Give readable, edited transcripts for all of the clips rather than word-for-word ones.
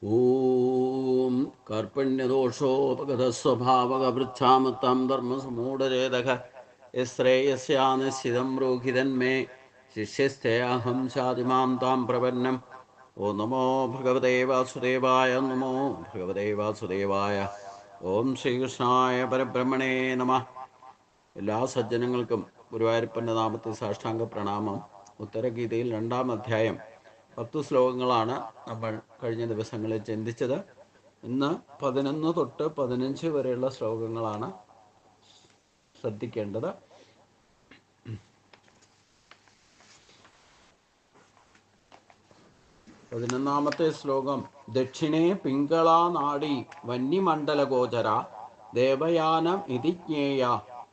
ॐ कर्पण्यदोषोपगतस्वभावगभृच्छामतां धर्मसमूढरेदः यश्रेयस्यानुस्थितं रोहिधन्मे शिष्यस्तेऽहं शाधिमां तां प्रपन्नम् ॐ नमो भगवते वासुदेवाय नमो भगवते वासुദേവായ ഓം ശ്രീകൃഷ്ണായ പരബ്രഹ്മണേ നമഃ. എല്ലാ സജ്ജനങ്ങൾക്കും ഗുരുവായൂരപ്പൻ്റെ നാമത്തിൽ സാഷ്ടാംഗ പ്രണാമം. ഉത്തരഗീതയിൽ 2-ാം അധ്യായം 10 ശ്ലോകങ്ങളാണ് നമ്മൾ കഴിഞ്ഞ ദിവസങ്ങളിൽ ചിന്തിച്ചത്. ഇന്ന് 11 തൊട്ട് 15 വരെയുള്ള ശ്ലോകങ്ങളാണ് ശ്രദ്ധിക്കേണ്ടത്. 11-ാമത്തെ ശ്ലോകം: ദക്ഷിണേ പിംഗളാ നാഡി വന്യമണ്ഡലഗോചര ദേവയാനം ഇതി ജ്ഞേയ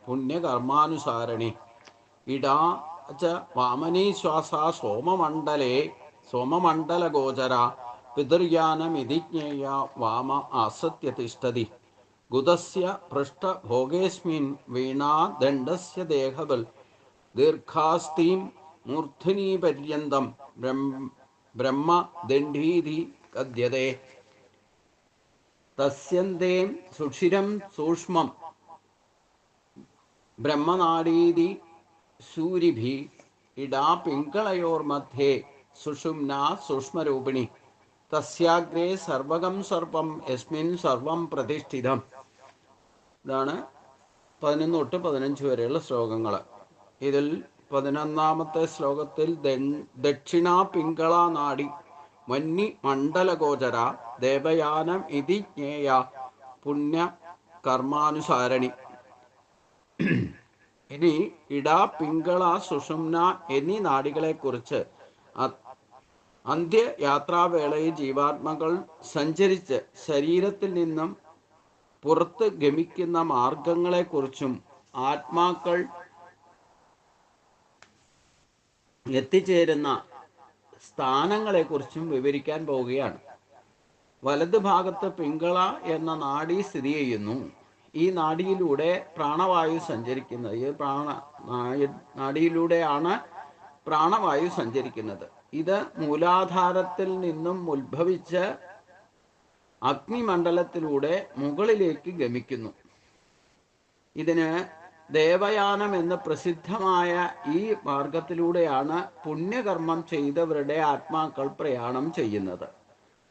പുണ്യകർമാനുസാരണി ഇടാ ച വാമനീശ്വാസ സോമമണ്ഡലഗോചര പിതൃയാനമിതി ജ്ഞേയ വാമ ആസത്യ തിഷ്ഠതി ഗുദസ്യ പൃഷ്ഠഭോഗേസ്മിൻ വീണാ ദണ്ഡസ്യ ദേഹബൽ ദീർഘാസ്തീം മൂർധ്നി പര്യന്തം ബ്രഹ്മദണ്ഡീതി കദ്യതേ തസ്യന്തേ സുഷിരം സൂക്ഷ്മം ബ്രഹ്മനാഡീതി സൂരിഭി ഇടാ പിംഗളയോർമധ്യേ സുഷുമ്നാ സൂക്ഷ്മരൂപിണി തസ്യാഗ്രേ സർവകം സർപ്പം യസ്മിൻ സർവം പ്രതിഷ്ഠിതം. ഇതാണ് 11 തൊട്ട് 15 വരെയുള്ള ശ്ലോകങ്ങൾ. ഇതിൽ 11-ാമത്തെ ശ്ലോകത്തിൽ ദക്ഷിണാ പിംഗള നാഡി വന്നി മണ്ഡലഗോചര ദേവയാനം ഇതി ജ്ഞേയ പുണ്യ കർമാനുസാരണി. ഇനി ഇടാ പിംഗള സുഷുമ്ന എന്നീ നാഡികളെക്കുറിച്ച് അന്ത്യയാത്രാവേളയിൽ ജീവാത്മാക്കൾ സഞ്ചരിച്ച് ശരീരത്തിൽ നിന്നും പുറത്ത് ഗമിക്കുന്ന മാർഗങ്ങളെക്കുറിച്ചും ആത്മാക്കൾ എത്തിച്ചേരുന്ന സ്ഥാനങ്ങളെക്കുറിച്ചും വിവരിക്കാൻ പോവുകയാണ്. വലത് ഭാഗത്ത് പിംഗള എന്ന നാഡി സ്ഥിതി ചെയ്യുന്നു. ഈ നാഡിയിലൂടെ പ്രാണവായു സഞ്ചരിക്കുന്നത്. ഈ നാഡിയിലൂടെയാണ് പ്രാണവായു സഞ്ചരിക്കുന്നത്. ഇത് മൂലാധാരത്തിൽ നിന്നും ഉത്ഭവിച്ച് അഗ്നിമണ്ഡലത്തിലൂടെ മുകളിലേക്ക് ഗമിക്കുന്നു. ഇതിന് ദേവയാനം എന്ന് പ്രസിദ്ധമായ ഈ മാർഗത്തിലൂടെയാണ് പുണ്യകർമ്മം ചെയ്തവരുടെ ആത്മാക്കൾ പ്രയാണം ചെയ്യുന്നത്.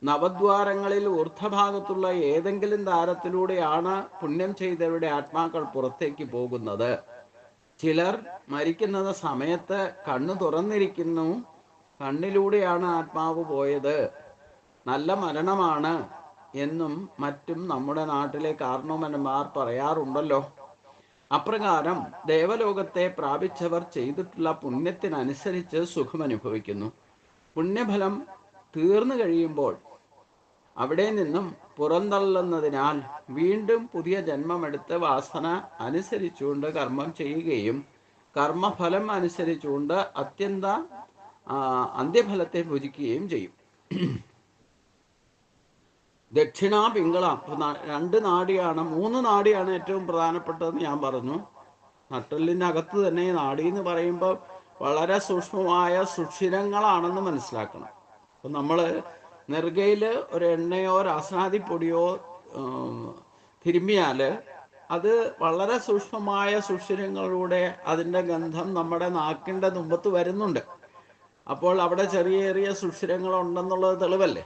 നവദ്വാരങ്ങളിൽ ഊർധ്വഭാഗത്തുള്ള ഏതെങ്കിലും ദ്വാരത്തിലൂടെയാണ് പുണ്യം ചെയ്തവരുടെ ആത്മാക്കൾ പുറത്തേക്ക് പോകുന്നത്. ചിലർ മരിക്കുന്ന സമയത്ത് കണ്ണു തുറന്നിരിക്കുന്നു, കണ്ണിലൂടെയാണ് ആത്മാവ് പോയത്, നല്ല മരണമാണ് എന്നും മറ്റും നമ്മുടെ നാട്ടിലെ കാരണവന്മാർ പറയാറുണ്ടല്ലോ. അപ്രകാരം ദേവലോകത്തെ പ്രാപിച്ചവർ ചെയ്തിട്ടുള്ള പുണ്യത്തിനനുസരിച്ച് സുഖമനുഭവിക്കുന്നു. പുണ്യഫലം തീർന്നു കഴിയുമ്പോൾ അവിടെ നിന്നും പുറന്തള്ളുന്നതിനാൽ വീണ്ടും പുതിയ ജന്മമെടുത്ത് വാസന അനുസരിച്ചുകൊണ്ട് കർമ്മം ചെയ്യുകയും കർമ്മഫലം അനുസരിച്ചുകൊണ്ട് അന്ത്യഫലത്തെ ഭുജിക്കുകയും ചെയ്യും. ദക്ഷിണ പിംഗള 2 നാഡിയാണ്, 3 നാഡിയാണ് ഏറ്റവും പ്രധാനപ്പെട്ടതെന്ന് ഞാൻ പറഞ്ഞു. നട്ടെല്ലിനകത്ത് തന്നെ നാഡി എന്ന് പറയുമ്പോൾ വളരെ സൂക്ഷ്മമായ സുഷിരങ്ങളാണെന്ന് മനസ്സിലാക്കണം. അപ്പം നമ്മൾ നെറുകയിൽ ഒരു എണ്ണയോ രാസനാദിപ്പൊടിയോ തിരുമ്മിയാൽ അത് വളരെ സൂക്ഷ്മമായ സുഷിരങ്ങളിലൂടെ അതിൻ്റെ ഗന്ധം നമ്മുടെ നാക്കിൻ്റെ തുമ്പത്ത് വരുന്നുണ്ട്. അപ്പോൾ അവിടെ ചെറിയ ചെറിയ സുഷിരങ്ങളുണ്ടെന്നുള്ളത് തെളിവല്ലേ.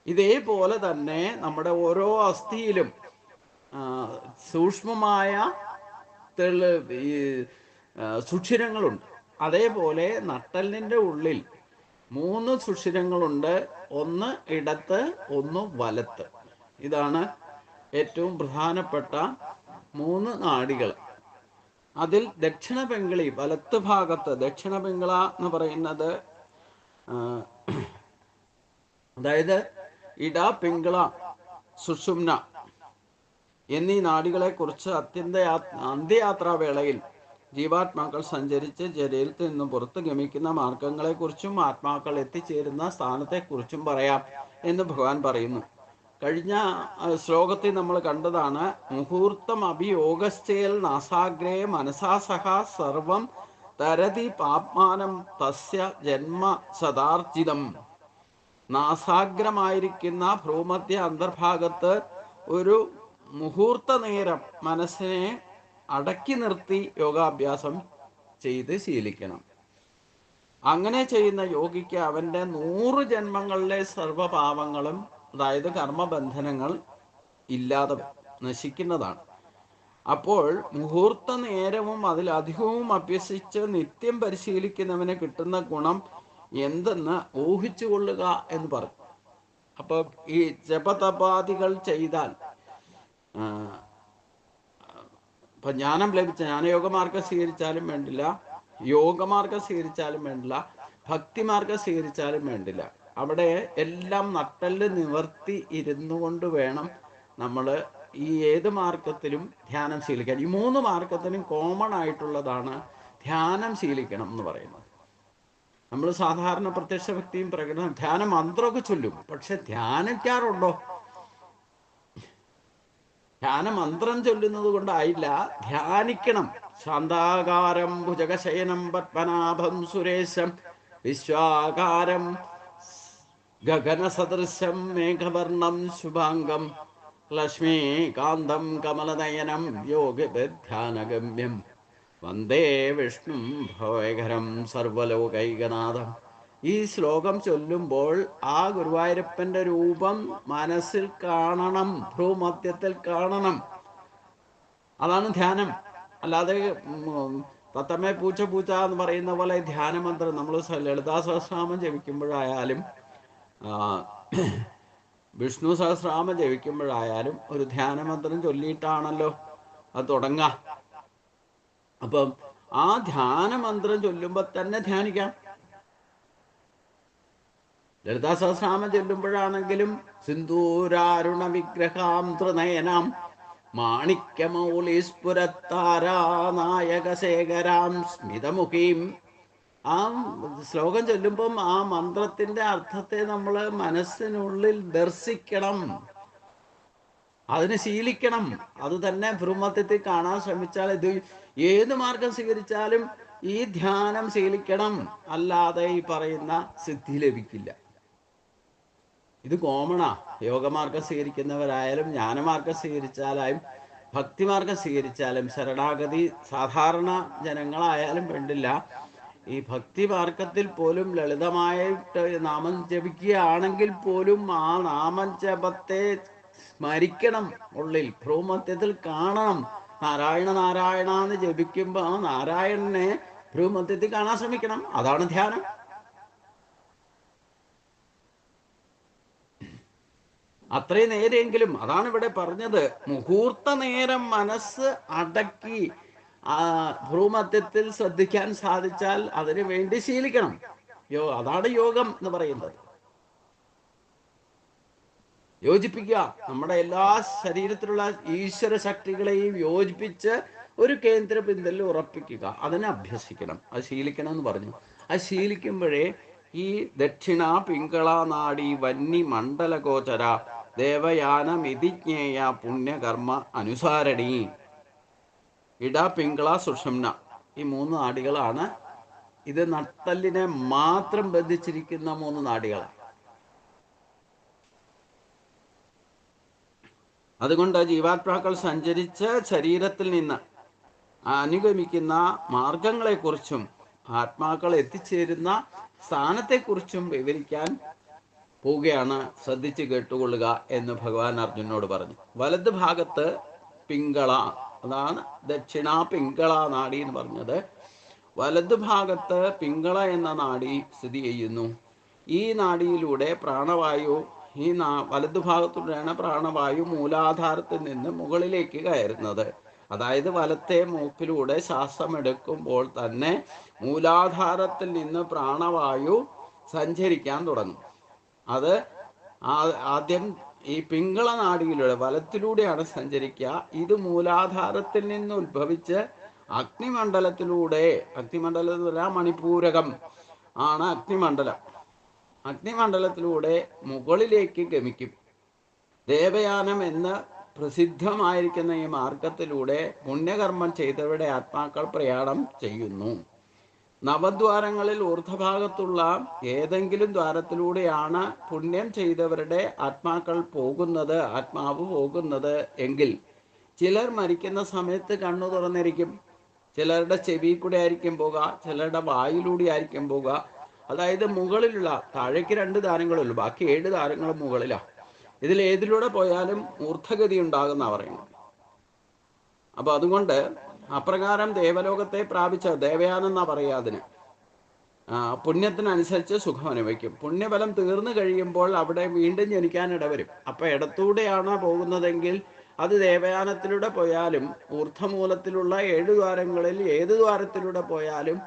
ഇതേപോലെ തന്നെ നമ്മുടെ ഓരോ അസ്ഥിയിലും സൂക്ഷ്മമായ സുഷിരങ്ങളുണ്ട്. അതേപോലെ നട്ടെല്ലിൻ്റെ ഉള്ളിൽ 3 സുഷിരങ്ങളുണ്ട്. ഒന്ന് ഇടത്ത്, ഒന്ന് വലത്ത്. ഇതാണ് ഏറ്റവും പ്രധാനപ്പെട്ട 3 നാഡികൾ. അതിൽ ദക്ഷിണ പിംഗളി വലത്ത് ഭാഗത്ത്, ദക്ഷിണ പിംഗള എന്ന് പറയുന്നത് അതായത് ഇട, പിംഗള, സുഷുമ്ന എന്നീ നാഡികളെക്കുറിച്ച് അന്ത്യയാത്രാവേളയിൽ ജീവാത്മാക്കൾ സഞ്ചരിച്ച് ശരീരത്തിൽ നിന്നും പുറത്ത് ഗമിക്കുന്ന മാർഗങ്ങളെക്കുറിച്ചും ആത്മാക്കൾ എത്തിച്ചേരുന്ന സ്ഥാനത്തെക്കുറിച്ചും പറയാം എന്ന് ഭഗവാൻ പറയുന്നു. കഴിഞ്ഞ ശ്ലോകത്തിൽ നമ്മൾ കണ്ടതാണ് മുഹൂർത്തം അഭിയോഗശ്ചേൽ നാസാഗ്രേ മനസാ സഹ സർവം തരതി പാപ്മാനം തസ്യ ജന്മ സദാർജിതം. നാസാഗ്രമായിരിക്കുന്ന ഭ്രൂമധ്യ അന്തർഭാഗത്ത് ഒരു മുഹൂർത്ത നേരം മനസ്സിനെ അടക്കി നിർത്തി യോഗാഭ്യാസം ചെയ്ത് ശീലിക്കണം. അങ്ങനെ ചെയ്യുന്ന യോഗിക്ക് അവൻ്റെ 100 ജന്മങ്ങളിലെ സർവപാപങ്ങളും, അതായത് കർമ്മബന്ധനങ്ങൾ ഇല്ലാതെ നശിക്കുന്നതാണ്. അപ്പോൾ മുഹൂർത്ത നേരവും അതിലധികവും അഭ്യസിച്ച് നിത്യം പരിശീലിക്കുന്നവന് കിട്ടുന്ന ഗുണം എന്തെന്ന് ഊഹിച്ചു കൊള്ളുക എന്ന് പറഞ്ഞു. അപ്പോൾ ഈ ജപതപാദികൾ ചെയ്താൽ ഇപ്പം ജ്ഞാനം ലഭിച്ച ജ്ഞാനയോഗമാർഗം സ്വീകരിച്ചാലും വേണ്ടില്ല, യോഗമാർഗം സ്വീകരിച്ചാലും വേണ്ടില്ല, ഭക്തിമാർഗം സ്വീകരിച്ചാലും വേണ്ടില്ല, അവിടെ എല്ലാം നട്ടല് നിവർത്തി ഇരുന്നു കൊണ്ട് വേണം നമ്മൾ ഈ ഏത് മാർഗത്തിലും ധ്യാനം ശീലിക്കാൻ. ഈ 3 മാർഗത്തിനും കോമൺ ആയിട്ടുള്ളതാണ് ധ്യാനം ശീലിക്കണം എന്ന് പറയുന്നത്. നമ്മൾ സാധാരണ പ്രത്യക്ഷ ഭക്തിയും പ്രകടനം ധ്യാന മന്ത്രമൊക്കെ ചൊല്ലും, പക്ഷെ ധ്യാനിക്കാറുണ്ടോ? ധ്യാനമന്ത്രം ചൊല്ലുന്നത് കൊണ്ടായില്ല, ധ്യാനിക്കണം. ശാന്താകാരം ഭുജഗശയനം പത്മനാഭം സുരേശം വിശ്വാകാരം ഗഗനസദൃശം മേഘവർണം ശുഭാംഗം ലക്ഷ്മീകാന്തം കമലനയനം യോഗിധ്യാനഗമ്യം വന്ദേ വിഷ്ണു ഭവകരം സർവലോകൈകനാഥം. ഈ ശ്ലോകം ചൊല്ലുമ്പോൾ ആ ഗുരുവായൂരപ്പൻ്റെ രൂപം മനസ്സിൽ കാണണം, ഭ്രൂമധ്യത്തിൽ കാണണം. അതാണ് ധ്യാനം. അല്ലാതെ തത്തമ്മേ പൂച്ച പൂച്ച എന്ന് പറയുന്ന പോലെ ധ്യാനമന്ത്രം നമ്മൾ ലളിതാ സഹസ്രനാമം ജപിക്കുമ്പോഴായാലും വിഷ്ണു സഹസ്രനാമം ജപിക്കുമ്പോഴായാലും ഒരു ധ്യാനമന്ത്രം ചൊല്ലിയിട്ടാണല്ലോ അത് തുടങ്ങാം. അപ്പം ആ ധ്യാനമന്ത്രം ചൊല്ലുമ്പോൾ തന്നെ ധ്യാനിക്കാം. ലളിതാ സഹസ്രനാമം ചൊല്ലുമ്പോഴാണെങ്കിലും സിന്ദൂരാരുണ വിഗ്രഹാം ത്രിനയനാം മാണിക്യമൗലീസ്ഫുരത്താരാനായകശേഖരാം സ്മിതമുഖീം, ആ ശ്ലോകം ചൊല്ലുമ്പം ആ മന്ത്രത്തിന്റെ അർത്ഥത്തെ നമ്മൾ മനസ്സിനുള്ളിൽ ദർശിക്കണം, അതിന് ശീലിക്കണം. അത് തന്നെ ഭ്രൂമധ്യത്തിൽ കാണാൻ ശ്രമിച്ചാൽ, ഇത് ഏത് മാർഗം സ്വീകരിച്ചാലും ഈ ധ്യാനം ശീലിക്കണം, അല്ലാതെ ഈ പറയുന്ന സിദ്ധി ലഭിക്കില്ല. ഇത് കോമണാ. യോഗമാർഗം സ്വീകരിക്കുന്നവരായാലും ജ്ഞാനമാർഗം സ്വീകരിച്ചാലും ഭക്തിമാർഗം സ്വീകരിച്ചാലും ശരണാഗതി സാധാരണ ജനങ്ങളായാലും വേണ്ടില്ല. ഈ ഭക്തി മാർഗത്തിൽ പോലും ലളിതമായിട്ട് നാമം ജപിക്കുകയാണെങ്കിൽ പോലും ആ നാമം ജപത്തെ സ്മരിക്കണം, ഉള്ളിൽ ഭ്രൂമധ്യത്തിൽ കാണണം. നാരായണ നാരായണ എന്ന് ജപിക്കുമ്പോൾ ആ നാരായണനെ ഭ്രൂമധ്യത്തിൽ കാണാൻ ശ്രമിക്കണം. അതാണ് ധ്യാനം. അത്രയും നേരെയെങ്കിലും, അതാണ് ഇവിടെ പറഞ്ഞത്, മുഹൂർത്ത നേരം മനസ്സ് അടക്കി ഭ്രൂമധ്യത്തിൽ ശ്രദ്ധിക്കാൻ സാധിച്ചാൽ അതിനു വേണ്ടി ശീലിക്കണം. അതാണ് യോഗം എന്ന് പറയുന്നത്. യോജിപ്പിക്കുക, നമ്മുടെ എല്ലാ ശരീരത്തിലുള്ള ഈശ്വര ശക്തികളെയും യോജിപ്പിച്ച് ഒരു കേന്ദ്ര ബിന്ദുവിൽ ഉറപ്പിക്കുക, അതിനെ അഭ്യസിക്കണം, അത് ശീലിക്കണം എന്ന് പറഞ്ഞു. അത് ശീലിക്കുമ്പോഴേ ഈ ദക്ഷിണ പിങ്കള നാഡി വന്നി മണ്ഡല ഗോചര ദേവയാന മിതിജ്ഞേയ പുണ്യകർമ്മ അനുസാരണി. ഇട പിങ്കള സുഷുമ്ന, ഈ 3 നാഡികളാണ്. ഇത് നട്ടലിനെ മാത്രം ബന്ധിച്ചിരിക്കുന്ന 3 നാഡികളാണ്. അതുകൊണ്ട് ജീവാത്മാക്കൾ സഞ്ചരിച്ച് ശരീരത്തിൽ നിന്ന് അനുഗമിക്കുന്ന മാർഗങ്ങളെക്കുറിച്ചും ആത്മാക്കൾ എത്തിച്ചേരുന്ന സ്ഥാനത്തെക്കുറിച്ചും വിവരിക്കാൻ പോവുകയാണ്. ശ്രദ്ധിച്ച് കേട്ടുകൊള്ളുക എന്ന് ഭഗവാൻ അർജുനോട് പറഞ്ഞു. വലത് ഭാഗത്ത് പിങ്കള, അതാണ് ദക്ഷിണ പിങ്കള നാഡി എന്ന് പറഞ്ഞത്. വലത് ഭാഗത്ത് പിങ്കള എന്ന നാഡി സ്ഥിതി ചെയ്യുന്നു. ഈ നാഡിയിലൂടെ പ്രാണവായു, ഈ വലതു ഭാഗത്തൂടെയാണ് പ്രാണവായു മൂലാധാരത്തിൽ നിന്ന് മുകളിലേക്ക് കയറുന്നത്. അതായത് വലത്തെ മൂക്കിലൂടെ ശ്വാസം എടുക്കുമ്പോൾ തന്നെ മൂലാധാരത്തിൽ നിന്ന് പ്രാണവായു സഞ്ചരിക്കാൻ തുടങ്ങും. അത് ആദ്യം ഈ പിങ്കള നാഡിയിലൂടെ വലത്തിലൂടെയാണ് സഞ്ചരിക്കുക. ഇത് മൂലാധാരത്തിൽ നിന്ന് ഉത്ഭവിച്ച് അഗ്നിമണ്ഡലത്തിലൂടെ, അഗ്നിമണ്ഡലത്തിലൂടെ മണിപൂരകം ആണ് അഗ്നിമണ്ഡലം, അഗ്നിമണ്ഡലത്തിലൂടെ മുകളിലേക്ക് ഗമിക്കും. ദേവയാനം എന്ന് പ്രസിദ്ധമായിരിക്കുന്ന ഈ മാർഗത്തിലൂടെ പുണ്യകർമ്മം ചെയ്തവരുടെ ആത്മാക്കൾ പ്രയാണം ചെയ്യുന്നു. നവദ്വാരങ്ങളിൽ ഊർധ്വഭാഗത്തുള്ള ഏതെങ്കിലും ദ്വാരത്തിലൂടെയാണ് പുണ്യം ചെയ്തവരുടെ ആത്മാവ് പോകുന്നത് എങ്കിൽ ചിലർ മരിക്കുന്ന സമയത്ത് കണ്ണു തുറന്നിരിക്കും. ചിലരുടെ ചെവി കൂടെ ആയിരിക്കും പോകുക, ചിലരുടെ വായിലൂടെ ആയിരിക്കും പോകുക. അതായത് മുകളിലുള്ള, താഴേക്ക് 2 ദ്വാരങ്ങളുള്ളൂ, ബാക്കി 7 ദ്വാരങ്ങളും മുകളിലാണ്. ഇതിൽ ഏതിലൂടെ പോയാലും ഊർധ്വഗതി ഉണ്ടാകുന്ന പറയുന്നത്. അപ്പൊ അതുകൊണ്ട് അപ്രകാരം ദേവലോകത്തെ പ്രാപിച്ച ദേവയാനം എന്നാ പറയുക അതിന്. പുണ്യത്തിനനുസരിച്ച് സുഖം അനുഭവിക്കും. പുണ്യഫലം തീർന്നു കഴിയുമ്പോൾ അവിടെ വീണ്ടും ജനിക്കാൻ ഇടവരും. അപ്പൊ ഇടത്തൂടെയാണ് പോകുന്നതെങ്കിൽ അത് ദേവയാനത്തിലൂടെ പോയാലും ഊർധ്വമൂലത്തിലുള്ള 7 ദ്വാരങ്ങളിൽ ഏത് ദ്വാരത്തിലൂടെ പോയാലും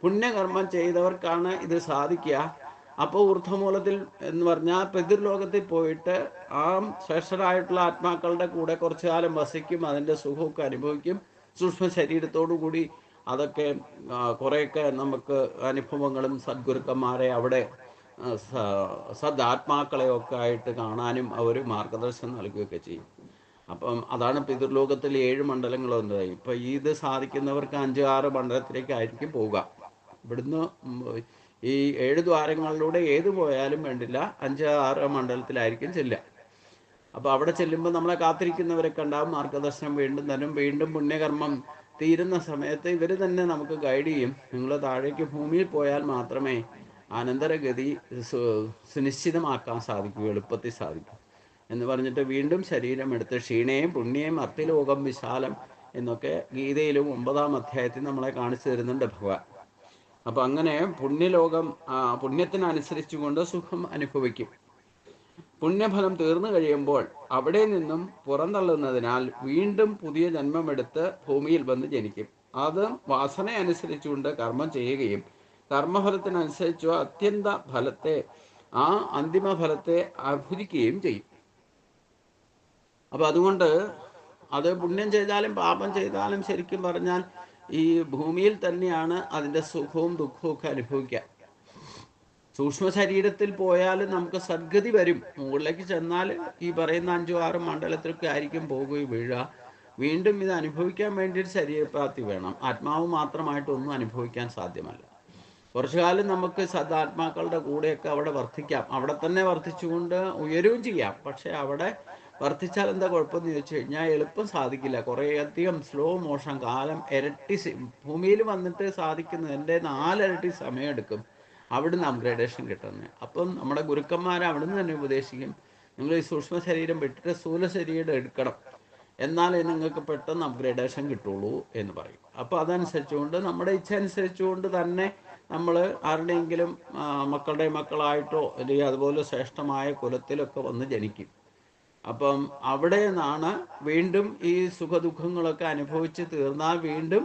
പുണ്യകർമ്മം ചെയ്തവർക്കാണ് ഇത് സാധിക്കുക. അപ്പോൾ ഊർധ്വമൂലത്തിൽ എന്ന് പറഞ്ഞാൽ പിതൃലോകത്തിൽ പോയിട്ട് ആ ശ്രേഷ്ഠരായിട്ടുള്ള ആത്മാക്കളുടെ കൂടെ കുറച്ചു കാലം വസിക്കും, അതിൻ്റെ സുഖമൊക്കെ അനുഭവിക്കും. സൂക്ഷ്മ ശരീരത്തോടു കൂടി അതൊക്കെ കുറേയൊക്കെ നമുക്ക് അനുഭവങ്ങളും സദ്ഗുരുക്കന്മാരെ അവിടെ സദാത്മാക്കളെയൊക്കെ ആയിട്ട് കാണാനും അവർ മാർഗദർശനം നൽകുകയൊക്കെ ചെയ്യും. അപ്പം അതാണ് പിതൃലോകത്തിൽ 7 മണ്ഡലങ്ങളുണ്ട്. ഇപ്പം ഇത് സാധിക്കുന്നവർക്ക് 5-6 മണ്ഡലത്തിലേക്കായിരിക്കും പോവുക. ഇവിടുന്ന് ഈ 7 ദ്വാരങ്ങളിലൂടെ ഏത് പോയാലും വേണ്ടില്ല, 5-6 മണ്ഡലത്തിലായിരിക്കും ചെല്ലുക. അപ്പോൾ അവിടെ ചെല്ലുമ്പോൾ നമ്മളെ കാത്തിരിക്കുന്നവരൊക്കെ ഉണ്ടാവും, മാർഗദർശനം വീണ്ടും തരും. വീണ്ടും പുണ്യകർമ്മം തീരുന്ന സമയത്ത് ഇവർ തന്നെ നമുക്ക് ഗൈഡ് ചെയ്യും. നിങ്ങൾ താഴേക്ക് ഭൂമിയിൽ പോയാൽ മാത്രമേ അനന്തരഗതി സുനിശ്ചിതമാക്കാൻ സാധിക്കൂ, എളുപ്പത്തിൽ സാധിക്കും എന്ന് പറഞ്ഞിട്ട് വീണ്ടും ശരീരം എടുത്ത് ക്ഷീണയും പുണ്യം അർത്ഥലോകം വിശാലം എന്നൊക്കെ ഗീതയിലും 9-ാം അധ്യായത്തിൽ നമ്മളെ കാണിച്ചു തരുന്നുണ്ട് ഭഗവാൻ. അപ്പം അങ്ങനെ പുണ്യലോകം പുണ്യത്തിനനുസരിച്ചുകൊണ്ട് സുഖം അനുഭവിക്കും. പുണ്യഫലം തീർന്നു കഴിയുമ്പോൾ അവിടെ നിന്നും പുറന്തള്ളുന്നതിനാൽ വീണ്ടും പുതിയ ജന്മമെടുത്ത് ഭൂമിയിൽ വന്ന് ജനിക്കും. അത് വാസന അനുസരിച്ചുകൊണ്ട് കർമ്മം ചെയ്യുകയും കർമ്മഫലത്തിനനുസരിച്ചോ അത്യന്ത ഫലത്തെ അന്തിമ ഫലത്തെ അഭുജിക്കുകയും ചെയ്യും. അപ്പം അതുകൊണ്ട് അത് പുണ്യം ചെയ്താലും പാപം ചെയ്താലും ശരിക്കും പറഞ്ഞാൽ ഈ ഭൂമിയിൽ തന്നെയാണ് അതിൻ്റെ സുഖവും ദുഃഖവും ഒക്കെ അനുഭവിക്കുക. സൂക്ഷ്മ ശരീരത്തിൽ പോയാലും നമുക്ക് സദ്ഗതി വരും. മുകളിലേക്ക് ചെന്നാൽ ഈ പറയുന്ന 5-6 മണ്ഡലത്തിലൊക്കെ ആയിരിക്കും പോകുകയും വീഴുക. വീണ്ടും ഇത് അനുഭവിക്കാൻ വേണ്ടിയിട്ട് ശരീരപ്രാപ്തി വേണം. ആത്മാവ് മാത്രമായിട്ടൊന്നും അനുഭവിക്കാൻ സാധ്യമല്ല. കുറച്ചു കാലം നമുക്ക് സദാത്മാക്കളുടെ കൂടെയൊക്കെ അവിടെ വർദ്ധിക്കാം, അവിടെ തന്നെ വർദ്ധിച്ചുകൊണ്ട് ഉയരുകയും ചെയ്യാം. പക്ഷെ അവിടെ വർദ്ധിച്ചാൽ എന്താ കുഴപ്പമെന്ന് ചോദിച്ചു കഴിഞ്ഞാൽ എളുപ്പം സാധിക്കില്ല. കുറേയധികം സ്ലോ മോഷൻ, കാലം ഇരട്ടി ഭൂമിയിൽ വന്നിട്ട് സാധിക്കുന്നത് എൻ്റെ 4 ഇരട്ടി സമയം എടുക്കും അവിടുന്ന് അപ്ഗ്രേഡേഷൻ കിട്ടുന്നത്. അപ്പം നമ്മുടെ ഗുരുക്കന്മാർ അവിടുന്ന് തന്നെ ഉപദേശിക്കും, നിങ്ങൾ ഈ സൂക്ഷ്മ ശരീരം വിട്ടിട്ട് സ്ഥൂല ശരീരം എടുക്കണം, എന്നാലേ നിങ്ങൾക്ക് പെട്ടെന്ന് അപ്ഗ്രേഡേഷൻ കിട്ടുള്ളൂ എന്ന് പറയും. അപ്പോൾ അതനുസരിച്ചുകൊണ്ട് നമ്മുടെ ഇച്ഛ അനുസരിച്ചുകൊണ്ട് തന്നെ നമ്മൾ ആരുടെയെങ്കിലും മക്കളുടെ മക്കളായിട്ടോ അല്ലെങ്കിൽ അതുപോലെ ശ്രേഷ്ഠമായ കുലത്തിലൊക്കെ വന്ന് ജനിക്കും. അപ്പം അവിടെ നിന്നാണ് വീണ്ടും ഈ സുഖദുഃഖങ്ങളൊക്കെ അനുഭവിച്ച് തീർന്നാൽ വീണ്ടും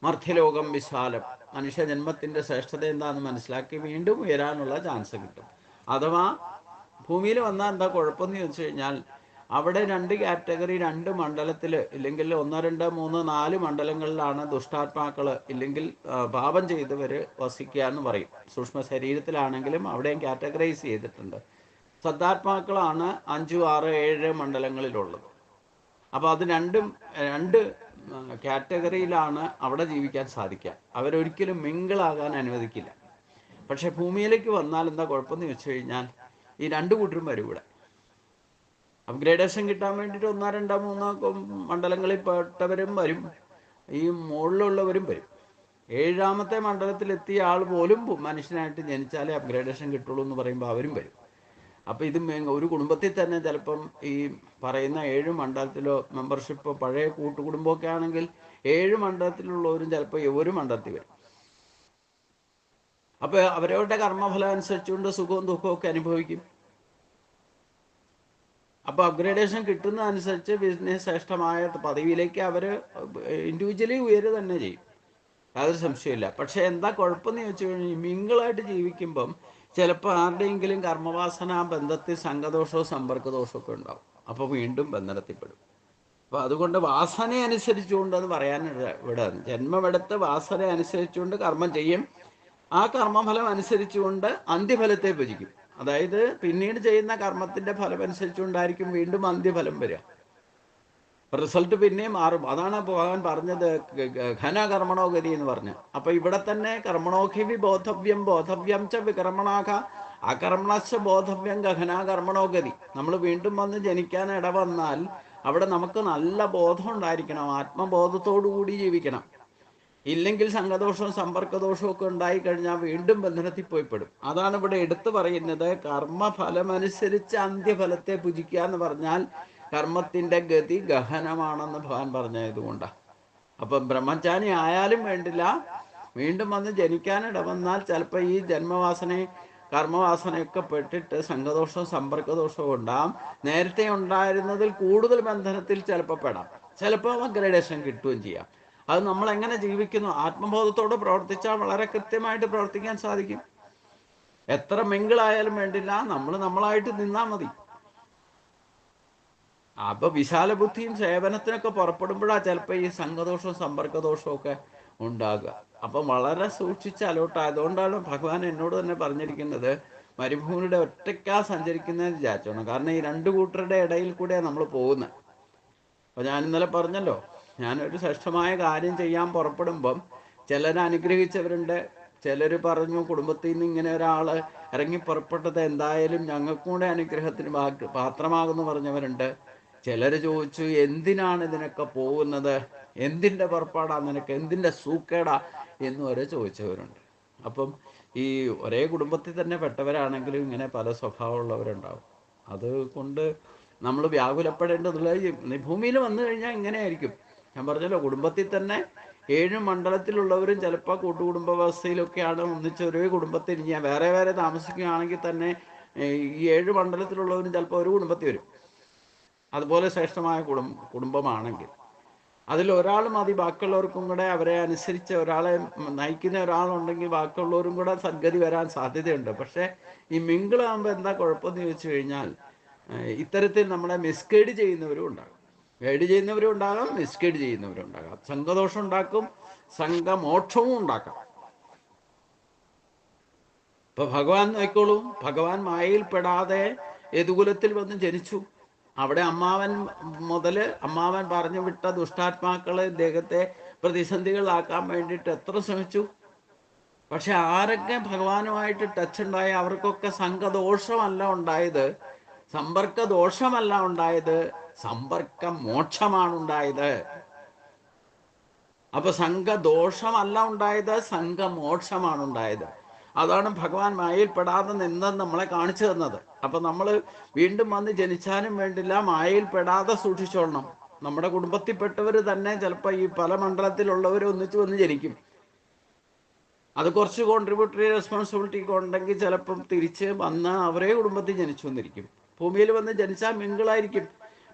മർത്യലോകം വിശാലം, മനുഷ്യജന്മത്തിൻ്റെ ശ്രേഷ്ഠത എന്താണെന്ന് മനസ്സിലാക്കി വീണ്ടും ഉയരാനുള്ള ചാൻസ് കിട്ടും. അഥവാ ഭൂമിയിൽ വന്നാൽ എന്താ കുഴപ്പമെന്ന് ചോദിച്ചു കഴിഞ്ഞാൽ അവിടെ 2 കാറ്റഗറി, 2 മണ്ഡലത്തിൽ, ഇല്ലെങ്കിൽ 1, 2, 3, 4 മണ്ഡലങ്ങളിലാണ് ദുഷ്ടാത്മാക്കൾ ഇല്ലെങ്കിൽ പാപം ചെയ്തവർ വസിക്കുക എന്ന് പറയും. സൂക്ഷ്മ ശരീരത്തിലാണെങ്കിലും അവിടെയും കാറ്റഗറൈസ് ചെയ്തിട്ടുണ്ട്. സദ്ധാത്മാക്കളാണ് 5, 6, 7 മണ്ഡലങ്ങളിലുള്ളത്. അപ്പോൾ അത് 2 കാറ്റഗറിയിലാണ് അവിടെ ജീവിക്കാൻ സാധിക്കുക. അവരൊരിക്കലും മിങ്കിളാകാൻ അനുവദിക്കില്ല. പക്ഷെ ഭൂമിയിലേക്ക് വന്നാൽ എന്താ കുഴപ്പമെന്ന് ചോദിച്ചു കഴിഞ്ഞാൽ ഈ 2 കൂട്ടരും വരും. ഇവിടെ അപ്ഗ്രേഡേഷൻ കിട്ടാൻ വേണ്ടിയിട്ട് 1, 2, 3 മണ്ഡലങ്ങളിൽ പെട്ടവരും വരും, ഈ മുകളിലുള്ളവരും വരും. 7ാമത്തെ മണ്ഡലത്തിലെത്തിയ ആൾ പോലും മനുഷ്യനായിട്ട് ജനിച്ചാലേ അപ്ഗ്രേഡേഷൻ കിട്ടുള്ളൂ എന്ന് പറയുമ്പോൾ അവരും വരും. അപ്പോൾ ഇത് ഒരു കുടുംബത്തിൽ തന്നെ ചിലപ്പം ഈ പറയുന്ന 7 മണ്ഡലത്തിലോ മെമ്പർഷിപ്പ് പഴയ കൂട്ടുകുടുംബമൊക്കെ ആണെങ്കിൽ 7 മണ്ഡലത്തിലുള്ളവരും ചിലപ്പോൾ 1 മണ്ഡലത്തിൽ വരും. അപ്പോൾ അവരവരുടെ കർമ്മഫലം അനുസരിച്ചുകൊണ്ട് സുഖവും ദുഃഖവും ഒക്കെ അനുഭവിക്കും. അപ്പോൾ അപ്ഗ്രേഡേഷൻ കിട്ടുന്നതനുസരിച്ച് ബിസിനസ് ശ്രേഷ്ഠമായ പദവിയിലേക്ക് അവർ ഇൻഡിവിജ്വലി ഉയരുക തന്നെ ചെയ്യും, യാതൊരു സംശയമില്ല. പക്ഷെ എന്താ കുഴപ്പമെന്ന് ചോദിച്ചു കഴിഞ്ഞാൽ മിങ്കിളായിട്ട് ജീവിക്കുമ്പം ചിലപ്പോൾ ആരുടെയെങ്കിലും കർമ്മവാസന ബന്ധത്തിൽ സംഘദോഷവും സമ്പർക്കദോഷവും ഒക്കെ ഉണ്ടാവും. അപ്പോൾ വീണ്ടും ബന്ധനത്തിൽപ്പെടും. അപ്പോൾ അതുകൊണ്ട് വാസന അനുസരിച്ചുകൊണ്ട് അത് പറയാൻ ഇവിടെ ജന്മമെടുത്ത് വാസന അനുസരിച്ചുകൊണ്ട് കർമ്മം ചെയ്യും. ആ കർമ്മഫലം അനുസരിച്ചുകൊണ്ട് അന്ത്യഫലത്തെ ഭജിക്കും. അതായത് പിന്നീട് ചെയ്യുന്ന കർമ്മത്തിൻ്റെ ഫലം അനുസരിച്ചുകൊണ്ടായിരിക്കും വീണ്ടും അന്ത്യഫലം വരിക. റിസൾട്ട് പിന്നെയും മാറും. അതാണ് ഭഗവാൻ പറഞ്ഞത് ഘനകർമ്മണോഗതി എന്ന് പറഞ്ഞ്. അപ്പൊ ഇവിടെ തന്നെ കർമ്മണോഖി ബോധവ്യം ബോധവ്യം ച വികർമ്മണാഘ അകർമ്മണശ്ച ബോധവ്യം ഗഹനാകർമ്മണോഗതി. നമ്മൾ വീണ്ടും വന്ന് ജനിക്കാൻ ഇടവന്നാൽ അവിടെ നമുക്ക് നല്ല ബോധം ഉണ്ടായിരിക്കണം, ആത്മബോധത്തോടു കൂടി ജീവിക്കണം. ഇല്ലെങ്കിൽ സംഘദോഷവും സമ്പർക്കദോഷവും ഒക്കെ ഉണ്ടായി കഴിഞ്ഞാൽ വീണ്ടും ബന്ധനത്തിൽ പോയിപ്പെടും. അതാണ് ഇവിടെ എടുത്തു പറയുന്നത്. കർമ്മഫലമനുസരിച്ച് അന്ത്യഫലത്തെ പൂജിക്കുക എന്ന് പറഞ്ഞാൽ കർമ്മത്തിന്റെ ഗതി ഗഹനമാണെന്ന് ഭഗവാൻ പറഞ്ഞതുകൊണ്ടാണ്. അപ്പം ബ്രഹ്മചാരി ആയാലും വേണ്ടില്ല, വീണ്ടും വന്ന് ജനിക്കാനിടവന്നാൽ ചിലപ്പോൾ ഈ ജന്മവാസനയും കർമ്മവാസനയൊക്കെ പെട്ടിട്ട് സംഘദോഷവും സമ്പർക്കദോഷവും ഉണ്ടാകും. നേരത്തെ ഉണ്ടായിരുന്നതിൽ കൂടുതൽ ബന്ധനത്തിൽ ചിലപ്പോൾ പെടാം, ചിലപ്പോൾ അപ്ഗ്രഡേഷൻ കിട്ടുകയും ചെയ്യാം. അത് നമ്മൾ എങ്ങനെ ജീവിക്കുന്നു, ആത്മബോധത്തോടെ പ്രവർത്തിച്ചാൽ വളരെ കൃത്യമായിട്ട് പ്രവർത്തിക്കാൻ സാധിക്കും. എത്ര മിങ്കിളായാലും വേണ്ടില്ല, നമ്മൾ നമ്മളായിട്ട് നിന്നാൽ മതി. അപ്പൊ വിശാല ബുദ്ധിയും സേവനത്തിനൊക്കെ പുറപ്പെടുമ്പോഴാണ് ചിലപ്പോൾ ഈ സംഘദോഷവും സമ്പർക്കദോഷവും ഒക്കെ ഉണ്ടാകുക. അപ്പം വളരെ സൂക്ഷിച്ച് അലോട്ടായതുകൊണ്ടാണ് ഭഗവാൻ എന്നോട് തന്നെ പറഞ്ഞിരിക്കുന്നത് മരുഭൂമിയുടെ ഒറ്റയ്ക്കാ സഞ്ചരിക്കുന്നതെന്ന് വിചാരിച്ചോണം. കാരണം ഈ രണ്ടു കൂട്ടരുടെ ഇടയിൽ കൂടെയാണ് നമ്മൾ പോകുന്നത്. അപ്പൊ ഞാൻ ഇന്നലെ പറഞ്ഞല്ലോ, ഞാനൊരു ശ്രേഷ്ഠമായ കാര്യം ചെയ്യാൻ പുറപ്പെടുമ്പം ചിലർ അനുഗ്രഹിച്ചവരുണ്ട്, ചിലർ പറഞ്ഞു കുടുംബത്തിൽ നിന്ന് ഇങ്ങനെ ഒരാൾ ഇറങ്ങി പുറപ്പെട്ടത് എന്തായാലും ഞങ്ങൾക്കും കൂടെ അനുഗ്രഹത്തിന് പാത്രമാകുമെന്ന് പറഞ്ഞവരുണ്ട്. ചിലർ ചോദിച്ചു എന്തിനാണ് ഇതിനൊക്കെ പോകുന്നത്, എന്തിൻ്റെ പുറപ്പാടാ നിനക്ക്, എന്തിൻ്റെ സൂക്കേടാ എന്ന് വരെ ചോദിച്ചവരുണ്ട്. അപ്പം ഈ ഒരേ കുടുംബത്തിൽ തന്നെ പെട്ടവരാണെങ്കിലും ഇങ്ങനെ പല സ്വഭാവമുള്ളവരുണ്ടാവും. അതുകൊണ്ട് നമ്മൾ വ്യാകുലപ്പെടേണ്ടതില്ല. ഈ ഭൂമിയിൽ വന്നു കഴിഞ്ഞാൽ ഇങ്ങനെയായിരിക്കും. ഞാൻ പറഞ്ഞല്ലോ, കുടുംബത്തിൽ തന്നെ 7 മണ്ഡലത്തിലുള്ളവരും ചിലപ്പോൾ കൂട്ടുകുടുംബ വ്യവസ്ഥയിലൊക്കെയാണ് ഒന്നിച്ച് ഒരേ കുടുംബത്തിൽ. ഞാൻ വേറെ വേറെ താമസിക്കുകയാണെങ്കിൽ തന്നെ ഈ 7 മണ്ഡലത്തിലുള്ളവരും ചിലപ്പോൾ ഒരു കുടുംബത്തിൽ വരും. അതുപോലെ ശ്രേഷ്ഠമായ കുടുംബമാണെങ്കിൽ അതിൽ ഒരാൾ മതി ബാക്കിയുള്ളവർക്കും കൂടെ. അവരെ അനുസരിച്ച് ഒരാളെ നയിക്കുന്ന ഒരാളുണ്ടെങ്കിൽ ബാക്കിയുള്ളവരും കൂടെ സദ്ഗതി വരാൻ സാധ്യതയുണ്ട്. പക്ഷേ ഈ മിങ്കിളാകുമ്പോൾ എന്താ കുഴപ്പമെന്ന് ചോദിച്ചു കഴിഞ്ഞാൽ ഇത്തരത്തിൽ നമ്മളെ മിസ്ഗൈഡ് ചെയ്യുന്നവരും ഉണ്ടാകും. ഗൈഡ് ചെയ്യുന്നവരും ഉണ്ടാകാം, മിസ്ഗൈഡ് ചെയ്യുന്നവരും ഉണ്ടാകാം. സംഘദോഷം ഉണ്ടാക്കും, സംഘമോക്ഷവും ഉണ്ടാക്കാം. ഇപ്പൊ ഭഗവാൻ നോക്കിക്കോളൂ, ഭഗവാൻ മായയിൽ പെടാതെ യദുകുലത്തിൽ വന്ന് ജനിച്ചു. അവിടെ അമ്മാവൻ പറഞ്ഞു വിട്ട ദുഷ്ടാത്മാക്കളെ ഇദ്ദേഹത്തെ പ്രതിസന്ധികളാക്കാൻ വേണ്ടിയിട്ട് എത്ര ശ്രമിച്ചു. പക്ഷെ ആരൊക്കെ ഭഗവാനുമായിട്ട് ടച്ച് ഉണ്ടായി അവർക്കൊക്കെ സംഘദോഷമല്ല ഉണ്ടായത്, സമ്പർക്ക ദോഷമല്ല ഉണ്ടായത്, സമ്പർക്ക മോക്ഷമാണ് ഉണ്ടായത്. അപ്പൊ സംഘദോഷമല്ല ഉണ്ടായത്, സംഘമോക്ഷമാണ് ഉണ്ടായത്. അതാണ് ഭഗവാൻ മായയിൽപ്പെടാതെ നിന്നെന്ന് നമ്മളെ കാണിച്ചു തന്നത്. അപ്പൊ നമ്മൾ വീണ്ടും വന്ന് ജനിച്ചാലും വേണ്ടില്ല, മായയിൽപ്പെടാതെ സൂക്ഷിച്ചോളണം. നമ്മുടെ കുടുംബത്തിൽപ്പെട്ടവർ തന്നെ ചിലപ്പോൾ ഈ പല മണ്ഡലത്തിലുള്ളവർ ഒന്നിച്ച് വന്ന് ജനിക്കും. അത് കുറച്ച് കോൺട്രിബ്യൂട്ടറി റെസ്പോൺസിബിലിറ്റി ഉണ്ടെങ്കിൽ ചിലപ്പം തിരിച്ച് വന്ന് അവരേ കുടുംബത്തിൽ ജനിച്ചു വന്നിരിക്കും. ഭൂമിയിൽ വന്ന് ജനിച്ചാൽ മിങ്കിളായിരിക്കും.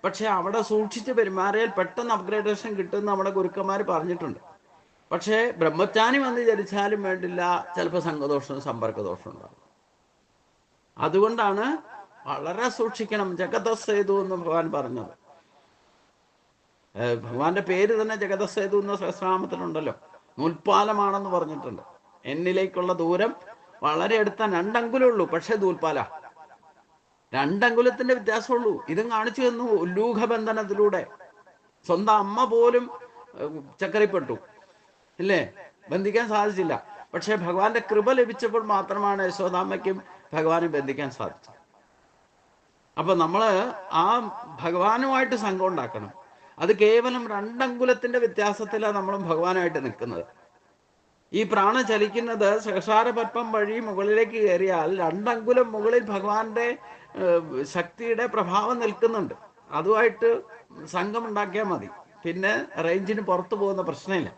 പക്ഷെ അവിടെ സൂക്ഷിച്ച് പെരുമാറിയാൽ പെട്ടെന്ന് അപ്ഗ്രേഡേഷൻ കിട്ടുമെന്ന് നമ്മുടെ ഗുരുക്കന്മാർ പറഞ്ഞിട്ടുണ്ട്. പക്ഷേ ബ്രഹ്മജ്ഞാനി വന്ന് ജനിച്ചാലും വേണ്ടില്ല, ചിലപ്പോൾ സംഘദോഷവും സമ്പർക്കദോഷം ഉണ്ടാകും. അതുകൊണ്ടാണ് വളരെ സൂക്ഷിക്കണം. ജഗതസേതു എന്ന് ഭഗവാൻ പറഞ്ഞത്. ഭഗവാന്റെ പേര് തന്നെ ജഗതസേതു എന്ന സഹസ്രനാമത്തിലുണ്ടല്ലോ. നൂൽപ്പാലമാണെന്ന് പറഞ്ഞിട്ടുണ്ട്. എന്നിലേക്കുള്ള ദൂരം വളരെ അടുത്ത 2 അങ്കുലമുള്ളൂ, പക്ഷേ നൂൽപ്പാല 2 അങ്കുലത്തിന്റെ വ്യത്യാസമുള്ളൂ. ഇതും കാണിച്ചു തന്നു ഉല്ലൂഖബന്ധനത്തിലൂടെ. സ്വന്തം അമ്മ പോലും ചക്കരപ്പെട്ടു, ഇല്ലേ, ബന്ധിക്കാൻ സാധിച്ചില്ല. പക്ഷെ ഭഗവാന്റെ കൃപ ലഭിച്ചപ്പോൾ മാത്രമാണ് യശോദാമ്മയ്ക്കും ഭഗവാനെ ബന്ധിക്കാൻ സാധിച്ചത്. അപ്പൊ നമ്മള് ആ ഭഗവാനുമായിട്ട് സംഘം ഉണ്ടാക്കണം. അത് കേവലം 2 അങ്കുലത്തിന്റെ വ്യത്യാസത്തിലാണ് നമ്മളും ഭഗവാനായിട്ട് നിൽക്കുന്നത്. ഈ പ്രാണൻ ചലിക്കുന്നത് സഹസ്രാരപത്മം വഴി മുകളിലേക്ക് കയറിയാൽ 2 അങ്കുലം മുകളിൽ ഭഗവാന്റെ ശക്തിയുടെ പ്രഭാവം നിൽക്കുന്നുണ്ട്. അതുമായിട്ട് സംഘം ഉണ്ടാക്കിയാൽ മതി. പിന്നെ റേഞ്ചിന് പുറത്തു പോകുന്ന പ്രശ്നമില്ല.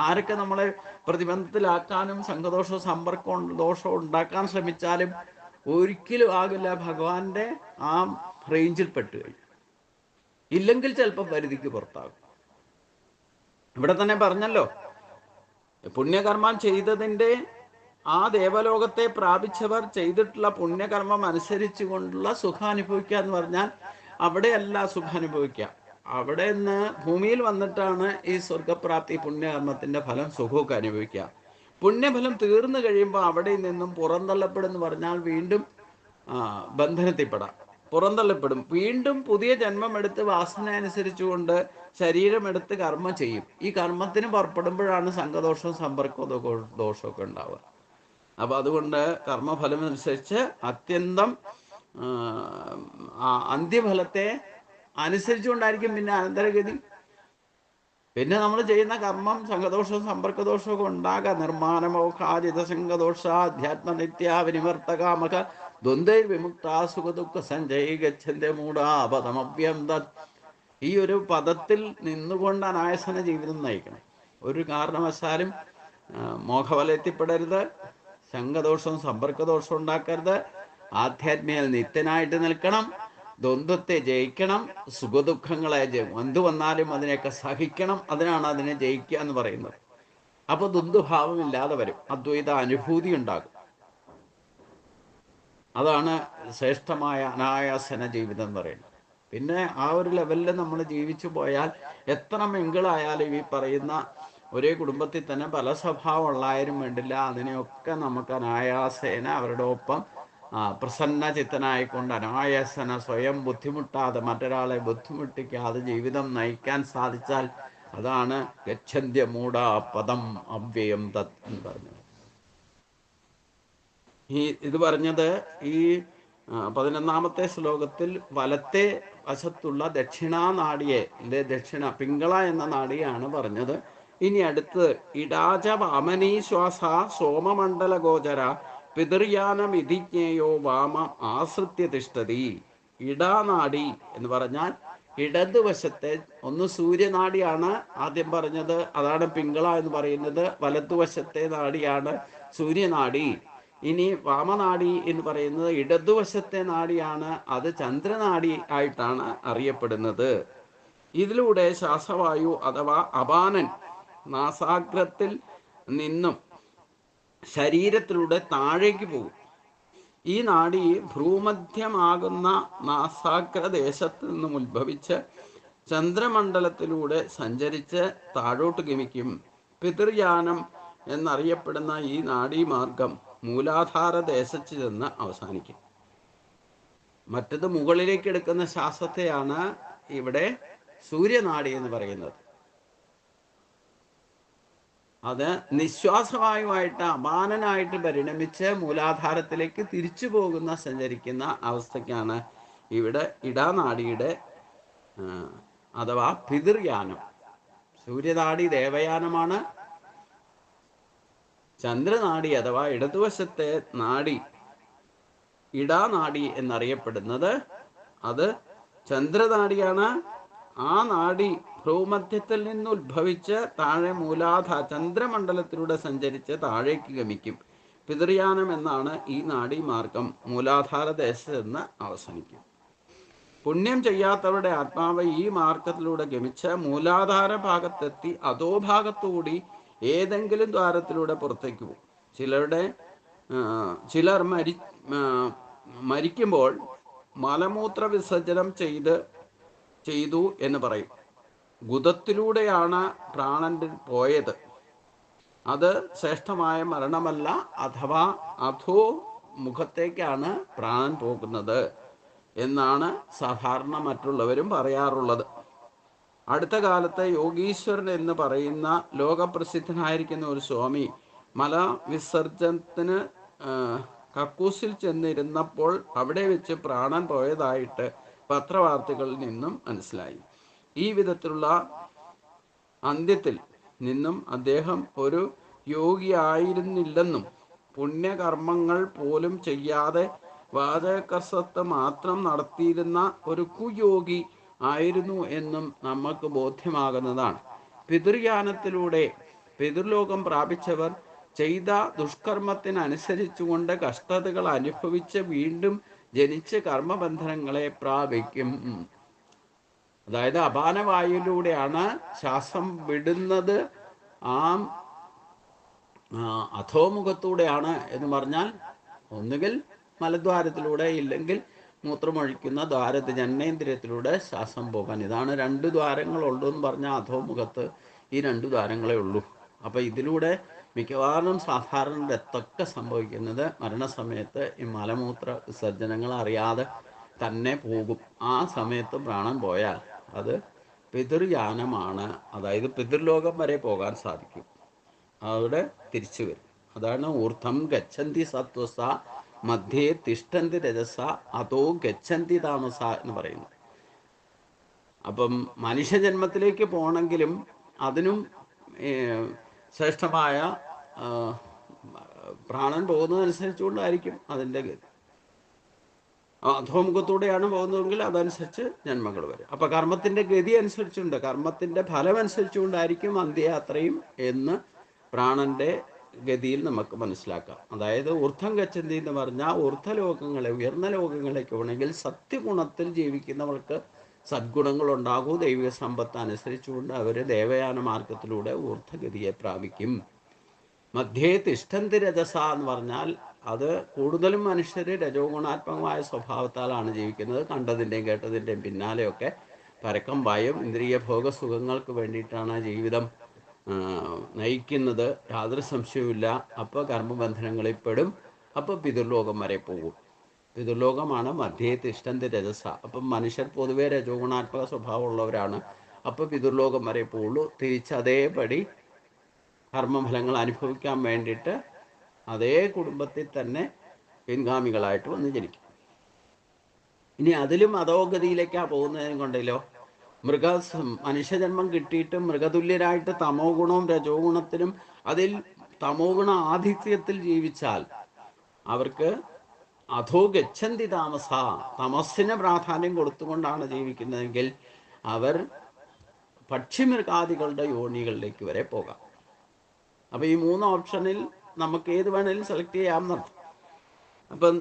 ആരൊക്കെ നമ്മളെ പ്രതിബന്ധത്തിലാക്കാനും സംഘദോഷവും സമ്പർക്കവും ദോഷവും ഉണ്ടാക്കാൻ ശ്രമിച്ചാലും ഒരിക്കലും ആകില്ല. ഭഗവാന്റെ ആ റേഞ്ചിൽ പെട്ട് കഴിഞ്ഞു. ഇല്ലെങ്കിൽ ചിലപ്പോൾ പരിധിക്ക് പുറത്താകും. ഇവിടെ തന്നെ പറഞ്ഞല്ലോ, പുണ്യകർമ്മം ചെയ്തതിൻ്റെ ആ ദേവലോകത്തെ പ്രാപിച്ചവർ ചെയ്തിട്ടുള്ള പുണ്യകർമ്മം അനുസരിച്ചു കൊണ്ടുള്ള സുഖം അനുഭവിക്കുക എന്ന് പറഞ്ഞാൽ അവിടെയല്ല സുഖം അനുഭവിക്കുക. അവിടെ നിന്ന് ഭൂമിയിൽ വന്നിട്ടാണ് ഈ സ്വർഗപ്രാപ്തി പുണ്യകർമ്മത്തിന്റെ ഫലം സുഖമൊക്കെ അനുഭവിക്കുക. പുണ്യഫലം തീർന്നു കഴിയുമ്പോൾ അവിടെ നിന്നും പുറന്തള്ളപ്പെടുമെന്ന് പറഞ്ഞാൽ വീണ്ടും ബന്ധനത്തിൽപ്പെടാം. പുറന്തള്ളപ്പെടും. വീണ്ടും പുതിയ ജന്മം എടുത്ത് വാസന അനുസരിച്ചുകൊണ്ട് ശരീരമെടുത്ത് കർമ്മം ചെയ്യും. ഈ കർമ്മത്തിന് പുറപ്പെടുമ്പോഴാണ് സംഘദോഷവും സമ്പർക്ക ദോഷമൊക്കെ ഉണ്ടാവുക. അപ്പം അതുകൊണ്ട് കർമ്മഫലം അനുസരിച്ച് അത്യന്തം അന്ത്യഫലത്തെ അനുസരിച്ചുകൊണ്ടായിരിക്കും പിന്നെ അനന്തരഗതി. പിന്നെ നമ്മൾ ചെയ്യുന്ന കർമ്മം സംഘദോഷവും സമ്പർക്കദോഷവും ഒക്കെ ഉണ്ടാകാം. നിർമ്മാണമോഹാജിത സംഘദോഷ അധ്യാത്മനിത്യ വിനിവർത്തകാമക ദ്വന്ദ്വൈർ വിമുക്ത സുഖദുഃഖ സഞ്ജയ് ഗച്ഛന്ത മൂഢാപതമവ്യം തത്. ഈ ഒരു പദത്തിൽ നിന്നുകൊണ്ട് അനായസന ജീവിതം നയിക്കണം. ഒരു കാരണവശാലും മോഹവലയത്തിൽപ്പെടരുത്, സംഘദോഷവും സമ്പർക്കദോഷവും ഉണ്ടാക്കരുത്. ആധ്യാത്മിക നിത്യനായിട്ട് നിൽക്കണം, ദ്വന്ദ്വത്തെ ജയിക്കണം, സുഖദുഃഖങ്ങളെ എന്തു വന്നാലും അതിനെയൊക്കെ സഹിക്കണം. അതിനാണ് അതിനെ ജയിക്കുക എന്ന് പറയുന്നത്. അപ്പോൾ ദ്വന്ദ്ഭാവം ഇല്ലാതെ വരും, അദ്വൈത അനുഭൂതി ഉണ്ടാകും. അതാണ് ശ്രേഷ്ഠമായ അനായാസന ജീവിതം എന്ന് പറയുന്നത്. പിന്നെ ആ ഒരു ലെവലിൽ നമ്മൾ ജീവിച്ചു പോയാൽ എത്ര മിങ്കിളായാലും ഈ പറയുന്ന ഒരേ കുടുംബത്തിൽ തന്നെ പല സ്വഭാവമുള്ളായാലും വേണ്ടില്ല, അതിനെയൊക്കെ നമുക്ക് അനായാസേന അവരുടെ ഒപ്പം പ്രസന്ന ചിത്തനായിക്കൊണ്ട് അനായാസന സ്വയം ബുദ്ധിമുട്ടാതെ മറ്റൊരാളെ ബുദ്ധിമുട്ടിക്കാതെ ജീവിതം നയിക്കാൻ സാധിച്ചാൽ അതാണ് ഗച്ഛന്ത്യ മൂഢ പദം അവ്യയം തത് എന്ന് പറഞ്ഞത്. ഇത് പറഞ്ഞത് ഈ 11ാമത്തെ ശ്ലോകത്തിൽ വലത്തെ വശത്തുള്ള ദക്ഷിണാനാഡിയെ, ദക്ഷിണ പിങ്കള എന്ന നാഡിയാണ് പറഞ്ഞത്. ഇനി അടുത്ത് ഇടാച വാമനീശ്വാസ സോമമണ്ഡല ഗോചര പിതൃയാനം ഇതിജ്ഞേയോ വാമ ആശ്രിത്യ തിഷ്ഠതി. ഇടാനാഡി എന്ന് പറഞ്ഞാൽ ഇടതുവശത്തെ ഒന്ന് സൂര്യനാഡിയാണ് ആദ്യം പറഞ്ഞത്, അതാണ് പിങ്കള എന്ന് പറയുന്നത്. വലതുവശത്തെ നാഡിയാണ് സൂര്യനാഡി. ഇനി വാമനാഡി എന്ന് പറയുന്നത് ഇടതുവശത്തെ നാഡിയാണ്, അത് ചന്ദ്രനാഡി ആയിട്ടാണ് അറിയപ്പെടുന്നത്. ഇതിലൂടെ ശ്വാസവായു അഥവാ അപാനൻ നാസാഗ്രത്തിൽ നിന്നും ശരീരത്തിലൂടെ താഴേക്ക് പോകും. ഈ നാഡി ഭ്രൂമധ്യമാകുന്ന നാസാഗ്രദേശത്ത് നിന്നും ഉത്ഭവിച്ച് ചന്ദ്രമണ്ഡലത്തിലൂടെ സഞ്ചരിച്ച് താഴോട്ട് ഗമിക്കും. പിതൃയാനം എന്നറിയപ്പെടുന്ന ഈ നാഡീമാർഗം മൂലാധാര ദേശത്ത് ചെന്ന് അവസാനിക്കും. മറ്റത് മുകളിലേക്ക് എടുക്കുന്ന ശ്വാസത്തെയാണ് ഇവിടെ സൂര്യനാഡി എന്ന് പറയുന്നത്. അത് നിശ്വാസവായുവായിട്ട് അപാനനായിട്ട് പരിണമിച്ച് മൂലാധാരത്തിലേക്ക് തിരിച്ചു പോകുന്ന സഞ്ചരിക്കുന്ന അവസ്ഥയ്ക്കാണ് ഇവിടെ ഇടാനാഡിയുടെ അഥവാ പിതൃയാനം. സൂര്യനാഡി ദേവയാനമാണ്. ചന്ദ്രനാഡി അഥവാ ഇടതുവശത്തെ നാഡി ഇടാനാഡി എന്നറിയപ്പെടുന്നത് അത് ചന്ദ്രനാഡിയാണ്. ആ നാഡി ഭ്രൂമധ്യത്തിൽ നിന്ന് ഉത്ഭവിച്ച് താഴെ ചന്ദ്രമണ്ഡലത്തിലൂടെ സഞ്ചരിച്ച് താഴേക്ക് ഗമിക്കും. പിതൃയാനം എന്നാണ് ഈ നാഡീമാർഗം. മൂലാധാര ദേശത്ത് നിന്ന് അവസാനിക്കും. പുണ്യം ചെയ്യാത്തവരുടെ ആത്മാവ് ഈ മാർഗത്തിലൂടെ ഗമിച്ച് മൂലാധാര ഭാഗത്തെത്തി അധോ ഭാഗത്തുകൂടി ഏതെങ്കിലും ദ്വാരത്തിലൂടെ പുറത്തേക്ക് പോകും. ചിലർ മരിക്കുമ്പോൾ മലമൂത്ര വിസർജനം ചെയ്തു എന്ന് പറയും. ഗുദത്തിലൂടെയാണ് പ്രാണൻ പോയത്. അത് ശ്രേഷ്ഠമായ മരണമല്ല, അഥവാ അധോ മുഖത്തേക്കാണ് പ്രാണൻ പോകുന്നത് എന്നാണ് സാധാരണ മറ്റുള്ളവരും പറയാറുള്ളത്. അടുത്ത കാലത്ത് യോഗീശ്വരൻ എന്ന് പറയുന്ന ലോകപ്രസിദ്ധനായിരിക്കുന്ന ഒരു സ്വാമി മല വിസർജനത്തിന് കക്കൂസിൽ ചെന്നിരുന്നപ്പോൾ അവിടെ വെച്ച് പ്രാണൻ പോയതായിട്ട് പത്രവാർത്തകളിൽ നിന്നും മനസ്സിലായി. ഈ വിധത്തിലുള്ള അന്ത്യത്തിൽ നിന്നും അദ്ദേഹം ഒരു യോഗിയായിരുന്നില്ലെന്നും പുണ്യകർമ്മങ്ങൾ പോലും ചെയ്യാതെ വാചകസത്ത് മാത്രം നടത്തിയിരുന്ന ഒരു കുയോഗി ആയിരുന്നു എന്നും നമുക്ക് ബോധ്യമാകുന്നതാണ്. പിതൃയാനത്തിലൂടെ പിതൃലോകം പ്രാപിച്ചവർ ചെയ്ത ദുഷ്കർമ്മത്തിനനുസരിച്ചുകൊണ്ട് കഷ്ടതകൾ അനുഭവിച്ച് വീണ്ടും ജനിച്ച് കർമ്മബന്ധനങ്ങളെ പ്രാപിക്കും. അതായത് അപാനവായുവിലൂടെയാണ് ശ്വാസം വിടുന്നത്. ആ അധോമുഖത്തൂടെയാണ് എന്ന് പറഞ്ഞാൽ ഒന്നുകിൽ മലദ്വാരത്തിലൂടെ, ഇല്ലെങ്കിൽ മൂത്രമൊഴിക്കുന്ന ജനനേന്ദ്രിയത്തിലൂടെ ശ്വാസം പോകാൻ. ഇതാണ് 2 ദ്വാരങ്ങളുള്ളൂ എന്ന് പറഞ്ഞാൽ അധോമുഖത്ത് ഈ 2 ദ്വാരങ്ങളേ ഉള്ളൂ. അപ്പം ഇതിലൂടെ മിക്കവാറും സാധാരണ ഡെത്തൊക്കെ സംഭവിക്കുന്നത് മരണസമയത്ത് ഈ മലമൂത്ര വിസർജനങ്ങൾ അറിയാതെ തന്നെ പോകും. ആ സമയത്ത് പ്രാണൻ പോയാൽ അത് പിതൃയാനമാണ്. അതായത് പിതൃലോകം വരെ പോകാൻ സാധിക്കും, അവിടെ തിരിച്ചു വരും. അതാണ് ഊർധം ഗച്ഛന്തി സത്വസ മധ്യേ തിഷ്ഠന്തി രജസ അതോ ഗച്ഛന്തി താമസ എന്ന് പറയുന്നു. അപ്പം മനുഷ്യജന്മത്തിലേക്ക് പോകണമെങ്കിലും അതിനും ശ്രേഷ്ഠമായ പ്രാണൻ പോകുന്നതനുസരിച്ചുകൊണ്ടായിരിക്കും അതിൻ്റെ ഗതി. അധോമുഖത്തൂടെയാണ് പോകുന്നതെങ്കിൽ അതനുസരിച്ച് ജന്മങ്ങൾ വരും. അപ്പൊ കർമ്മത്തിന്റെ ഗതി അനുസരിച്ചുണ്ട്, കർമ്മത്തിന്റെ ഫലം അനുസരിച്ചുകൊണ്ടായിരിക്കും അന്ത്യയാത്രയും എന്ന് പ്രാണന്റെ ഗതിയിൽ നമുക്ക് മനസ്സിലാക്കാം. അതായത് ഊർധം ഗച്ഛന്തി എന്ന് പറഞ്ഞാൽ ഊർധലോകങ്ങളെ, ഉയർന്ന ലോകങ്ങളിലേക്ക് പോകണമെങ്കിൽ സത്യഗുണത്തിൽ ജീവിക്കുന്നവർക്ക് സദ്ഗുണങ്ങൾ ഉണ്ടാകൂ. ദൈവിക സമ്പത്ത് അനുസരിച്ചുകൊണ്ട് അവർ ദേവയാന മാർഗത്തിലൂടെ ഊർധഗതിയെ പ്രാപിക്കും. മധ്യേ തിഷ്ഠന്തി രജസ എന്ന് പറഞ്ഞാൽ അത് കൂടുതലും മനുഷ്യർ രജോ ഗുണാത്മകമായ സ്വഭാവത്താലാണ് ജീവിക്കുന്നത്. കണ്ടതിൻ്റെയും കേട്ടതിൻ്റെയും പിന്നാലെയൊക്കെ പരക്കം പായും ഇന്ദ്രിയ ഭോഗസുഖങ്ങൾക്ക് വേണ്ടിയിട്ടാണ് ജീവിതം നയിക്കുന്നത്, യാതൊരു സംശയവുമില്ല. അപ്പോൾ കർമ്മബന്ധനങ്ങളിൽ പെടും. അപ്പോൾ പിതൃലോകം വരെ പോകും. പിതൃലോകമാണ് മധ്യേ തിഷ്ഠന്തി രജസ. അപ്പം മനുഷ്യർ പൊതുവെ രജോ ഗുണാത്മക സ്വഭാവമുള്ളവരാണ്. അപ്പോൾ പിതൃലോകം വരെ പോകുള്ളൂ. തിരിച്ച് അതേപടി കർമ്മഫലങ്ങൾ അനുഭവിക്കാൻ വേണ്ടിയിട്ട് അതേ കുടുംബത്തിൽ തന്നെ പിൻഗാമികളായിട്ട് വന്ന് ജനിക്കും. ഇനി അതിലും അധോഗതിയിലേക്കാണ് പോകുന്നതിനും കൊണ്ടല്ലോ മനുഷ്യജന്മം കിട്ടിയിട്ട് മൃഗതുല്യരായിട്ട് തമോ ഗുണവും രജോ ഗുണത്തിനും അതിൽ തമോ ഗുണ ആധിക്യത്തിൽ ജീവിച്ചാൽ അവർക്ക് അധോ ഗച്ഛന്തി താമസ, തമസ്സിന് പ്രാധാന്യം കൊടുത്തുകൊണ്ടാണ് ജീവിക്കുന്നതെങ്കിൽ അവർ പക്ഷിമൃഗാദികളുടെ യോനികളിലേക്ക് വരെ പോകാം. അപ്പൊ ഈ 3 ഓപ്ഷനിൽ നമുക്ക് ഏത് വേണേലും സെലക്ട് ചെയ്യാമെന്നർത്ഥം. അപ്പം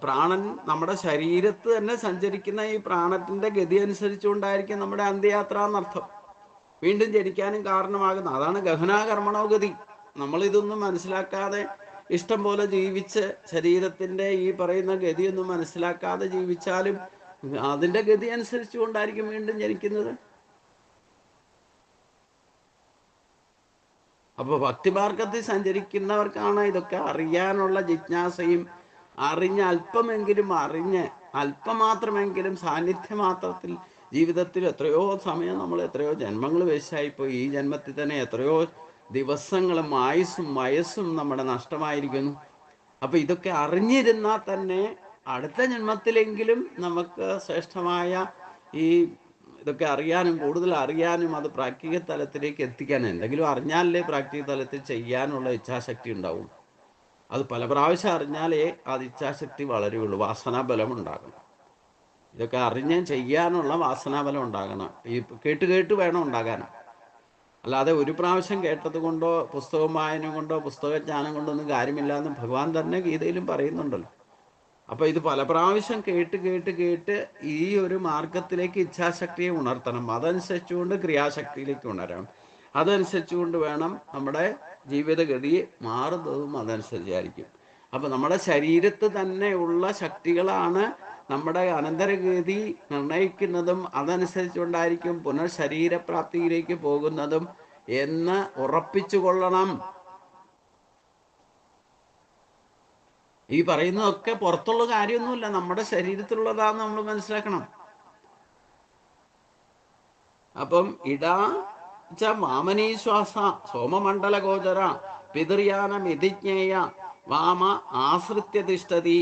പ്രാണൻ നമ്മുടെ ശരീരത്ത് തന്നെ സഞ്ചരിക്കുന്ന ഈ പ്രാണത്തിന്റെ ഗതി അനുസരിച്ചുകൊണ്ടായിരിക്കും നമ്മുടെ അന്ത്യയാത്ര എന്നർത്ഥം. വീണ്ടും ജനിക്കാനും കാരണമാകുന്ന അതാണ് ഗഹനാകർമ്മണോ ഗതി. നമ്മളിതൊന്നും മനസ്സിലാക്കാതെ ഇഷ്ടം പോലെ ജീവിച്ച് ശരീരത്തിന്റെ ഈ പറയുന്ന ഗതിയൊന്നും മനസ്സിലാക്കാതെ ജീവിച്ചാലും അതിന്റെ ഗതി അനുസരിച്ചുകൊണ്ടായിരിക്കും വീണ്ടും ജനിക്കുന്നത്. അപ്പോൾ ഭക്തിമാർഗത്തിൽ സഞ്ചരിക്കുന്നവർക്കാണ് ഇതൊക്കെ അറിയാനുള്ള ജിജ്ഞാസയും അല്പമാത്രമെങ്കിലും സാന്നിധ്യമാത്രത്തിൽ ജീവിതത്തിൽ എത്രയോ സമയം നമ്മൾ എത്രയോ ജന്മങ്ങൾ വേസ്റ്റായിപ്പോയി. ഈ ജന്മത്തിൽ തന്നെ എത്രയോ ദിവസങ്ങളും ആയുസ്സും വയസ്സും നമ്മുടെ നഷ്ടമായിരിക്കുന്നു. അപ്പോൾ ഇതൊക്കെ അറിഞ്ഞിരുന്നാൽ തന്നെ അടുത്ത ജന്മത്തിലെങ്കിലും നമുക്ക് ശ്രേഷ്ഠമായ ഈ ഇതൊക്കെ അറിയാനും കൂടുതൽ അറിയാനും അത് പ്രാക്ടിക്കൽ തലത്തിലേക്ക് എത്തിക്കാനും, എന്തെങ്കിലും അറിഞ്ഞാലേ പ്രാക്ടിക്കൽ തലത്തിൽ ചെയ്യാനുള്ള ഇച്ഛാശക്തി ഉണ്ടാവും. അത് പല പ്രാവശ്യം അറിഞ്ഞാലേ അത് ഇച്ഛാശക്തി വളരുകയുള്ളൂ. വാസനാബലം ഉണ്ടാകണം. ഇതൊക്കെ അറിഞ്ഞ് ചെയ്യാനുള്ള വാസനാബലം ഉണ്ടാകണം. ഈ കേട്ട് വേണം ഉണ്ടാകാനും. അല്ലാതെ ഒരു പ്രാവശ്യം കേട്ടത് കൊണ്ടോ പുസ്തകം വായന കൊണ്ടോ പുസ്തകജ്ഞാനം കൊണ്ടോ ഒന്നും കാര്യമില്ല എന്ന് ഭഗവാൻ തന്നെ ഗീതയിലും പറയുന്നുണ്ടല്ലോ. അപ്പോൾ ഇത് പല പ്രാവശ്യം കേട്ട് ഈ ഒരു മാർഗത്തിലേക്ക് ഇച്ഛാശക്തിയെ ഉണർത്തണം. അതനുസരിച്ചുകൊണ്ട് ക്രിയാശക്തിയിലേക്ക് ഉണരണം. അതനുസരിച്ചുകൊണ്ട് വേണം നമ്മുടെ ജീവിതഗതി മാറുന്നതും അതനുസരിച്ചായിരിക്കും. അപ്പം നമ്മുടെ ശരീരത്ത് തന്നെ ഉള്ള ശക്തികളാണ് നമ്മുടെ അനന്തരഗതി നിർണയിക്കുന്നതും അതനുസരിച്ചുകൊണ്ടായിരിക്കും പുനർശരീരപ്രാപ്തിയിലേക്ക് പോകുന്നതും എന്ന് ഉറപ്പിച്ചു കൊള്ളണം. ഈ പറയുന്നതൊക്കെ പുറത്തുള്ള കാര്യമൊന്നുമില്ല, നമ്മുടെ ശരീരത്തിലുള്ളതാന്ന് നമ്മൾ മനസ്സിലാക്കണം. അപ്പം വാമനീശ്വാസ സോമമണ്ഡല ഗോചര പിതൃയാന മിതിജ്ഞേയ വാമ ആശ്രിത്യ തിഷ്ഠതി.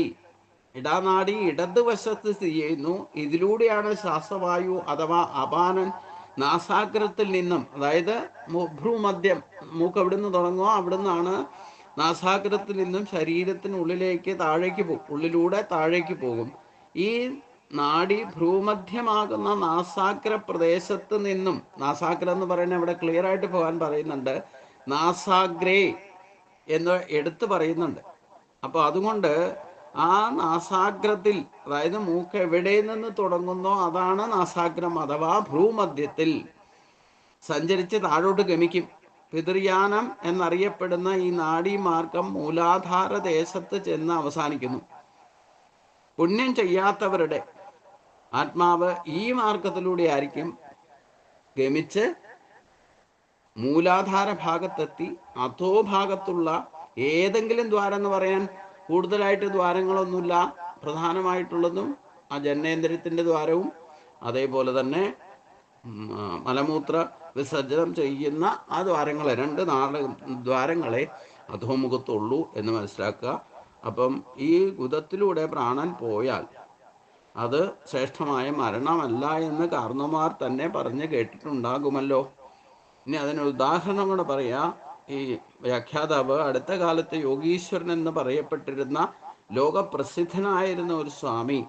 ഇടാനാടി ഇടതുവശത്ത് സ്ഥിതി ചെയ്യുന്നു. ഇതിലൂടെയാണ് ശ്വാസവായു അഥവാ അപാനൻ നാസാഗ്രത്തിൽ നിന്നും, അതായത് ഭ്രൂമധ്യം, മൂക്ക് എവിടുന്ന് തുടങ്ങുമോ അവിടുന്നാണ് നാസാഗ്രത്തിൽ നിന്നും ശരീരത്തിനുള്ളിലേക്ക് ഉള്ളിലൂടെ താഴേക്ക് പോകും. ഈ നാഡി ഭ്രൂമധ്യമാകുന്ന നാസാഗ്ര പ്രദേശത്ത് നിന്നും, നാസാഗ്ര എന്ന് പറയുന്നത് ഇവിടെ ക്ലിയർ ആയിട്ട് പോകാൻ പറയുന്നുണ്ട്, നാസാഗ്രേ എന്ന് എടുത്ത് പറയുന്നുണ്ട്. അപ്പോൾ അതുകൊണ്ട് ആ നാസാഗ്രത്തിൽ, അതായത് മൂക്ക് എവിടെ നിന്ന് തുടങ്ങുന്നോ അതാണ് നാസാഗ്രം അഥവാ ഭ്രൂമധ്യത്തിൽ സഞ്ചരിച്ച് താഴോട്ട് ഗമിക്കും. പിതൃയാനം എന്നറിയപ്പെടുന്ന ഈ നാഡീമാർഗം മൂലാധാര ദേശത്ത് ചെന്ന് അവസാനിക്കുന്നു. പുണ്യം ചെയ്യാത്തവരുടെ ആത്മാവ് ഈ മാർഗത്തിലൂടെ ആയിരിക്കും ഗമിച്ച് മൂലാധാര ഭാഗത്തെത്തി അധോ ഭാഗത്തുള്ള ഏതെങ്കിലും ദ്വാരം എന്ന് പറയാൻ കൂടുതലായിട്ട് ദ്വാരങ്ങളൊന്നുമില്ല. പ്രധാനമായിട്ടുള്ളതും ആ ജനനേന്ദ്രിയത്തിൻ്റെ ദ്വാരവും അതേപോലെ തന്നെ മലമൂത്ര വിസർജനം ചെയ്യുന്ന ആ ദ്വാരങ്ങളെ, രണ്ട് ദ്വാരങ്ങളെ അധോമുഖത്തുള്ളൂ എന്ന് മനസ്സിലാക്കുക. അപ്പം ഈ ഗുദത്തിലൂടെ പ്രാണൻ പോയാൽ അത് ശ്രേഷ്ഠമായ മരണമല്ല എന്ന് കാർന്നമാർ തന്നെ പറഞ്ഞ് കേട്ടിട്ടുണ്ടാകുമല്ലോ. ഇനി അതിനൊരു ഉദാഹരണം കൂടെ പറയാം. ഈ വ്യാഖ്യാതാവ് അടുത്ത കാലത്ത് യോഗീശ്വരൻ എന്ന് പറയപ്പെട്ടിരുന്ന ലോകപ്രസിദ്ധനായിരുന്ന ഒരു സ്വാമി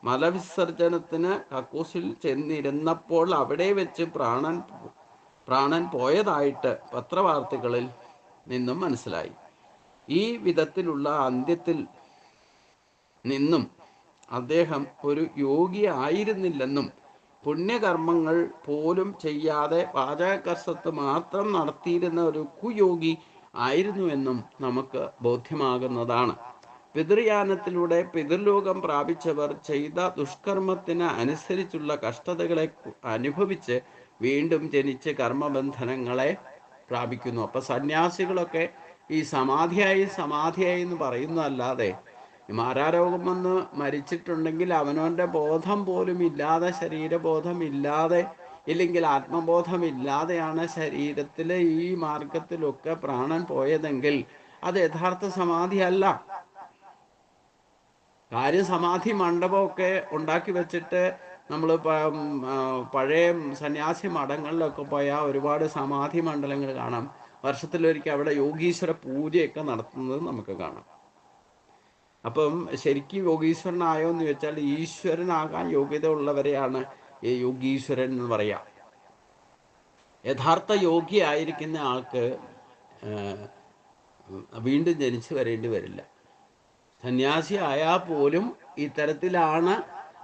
മലവിസർജനത്തിന് കക്കൂസിൽ ചെന്നിരുന്നപ്പോൾ അവിടെ വെച്ച് പ്രാണൻ പോയതായിട്ട് പത്രവാർത്തകളിൽ നിന്നും മനസ്സിലായി. ഈ വിധത്തിലുള്ള അന്ത്യത്തിൽ നിന്നും അദ്ദേഹം ഒരു യോഗി ആയിരുന്നില്ലെന്നും പുണ്യകർമ്മങ്ങൾ പോലും ചെയ്യാതെ പാചകക്കസത്ത് മാത്രം നടത്തിയിരുന്ന ഒരു കുയോഗി ആയിരുന്നുവെന്നും നമുക്ക് ബോധ്യമാകുന്നതാണ്. പിതൃയാനത്തിലൂടെ പിതൃലോകം പ്രാപിച്ചവർ ചെയ്ത ദുഷ്കർമ്മത്തിന് അനുസരിച്ചുള്ള കഷ്ടതകളെ അനുഭവിച്ച് വീണ്ടും ജനിച്ച് കർമ്മബന്ധനങ്ങളെ പ്രാപിക്കുന്നു. അപ്പൊ സന്യാസികളൊക്കെ ഈ സമാധിയായി എന്ന് പറയുന്നതല്ലാതെ മാരാരോഗം വന്ന് മരിച്ചിട്ടുണ്ടെങ്കിൽ അവനവൻ്റെ ബോധം പോലും ഇല്ലാതെ, ശരീരബോധം ഇല്ലാതെ, ഇല്ലെങ്കിൽ ആത്മബോധമില്ലാതെയാണ് ശരീരത്തിൽ ഈ മാർഗത്തിലൊക്കെ പ്രാണൻ പോയതെങ്കിൽ അത് യഥാർത്ഥ സമാധിയല്ല. കാര്യം സമാധി മണ്ഡപമൊക്കെ ഉണ്ടാക്കി വെച്ചിട്ട് നമ്മൾ പഴയ സന്യാസി മഠങ്ങളിലൊക്കെ പോയാൽ ഒരുപാട് സമാധി മണ്ഡലങ്ങൾ കാണാം. വർഷത്തിലൊരിക്കൽ അവിടെ യോഗീശ്വര പൂജയൊക്കെ നടത്തുന്നത് നമുക്ക് കാണാം. അപ്പം ശരിക്കും യോഗീശ്വരനായോ എന്ന് ചോദിച്ചാൽ ഈശ്വരനാകാൻ യോഗ്യത ഉള്ളവരെയാണ് ഈ യോഗീശ്വരൻ എന്ന് പറയാം. യഥാർത്ഥ യോഗി ആയിരിക്കുന്ന ആൾക്ക് വീണ്ടും ജനിച്ചു വരേണ്ടി വരില്ല. സന്യാസി ആയാൽ പോലും ഇത്തരത്തിലാണ്,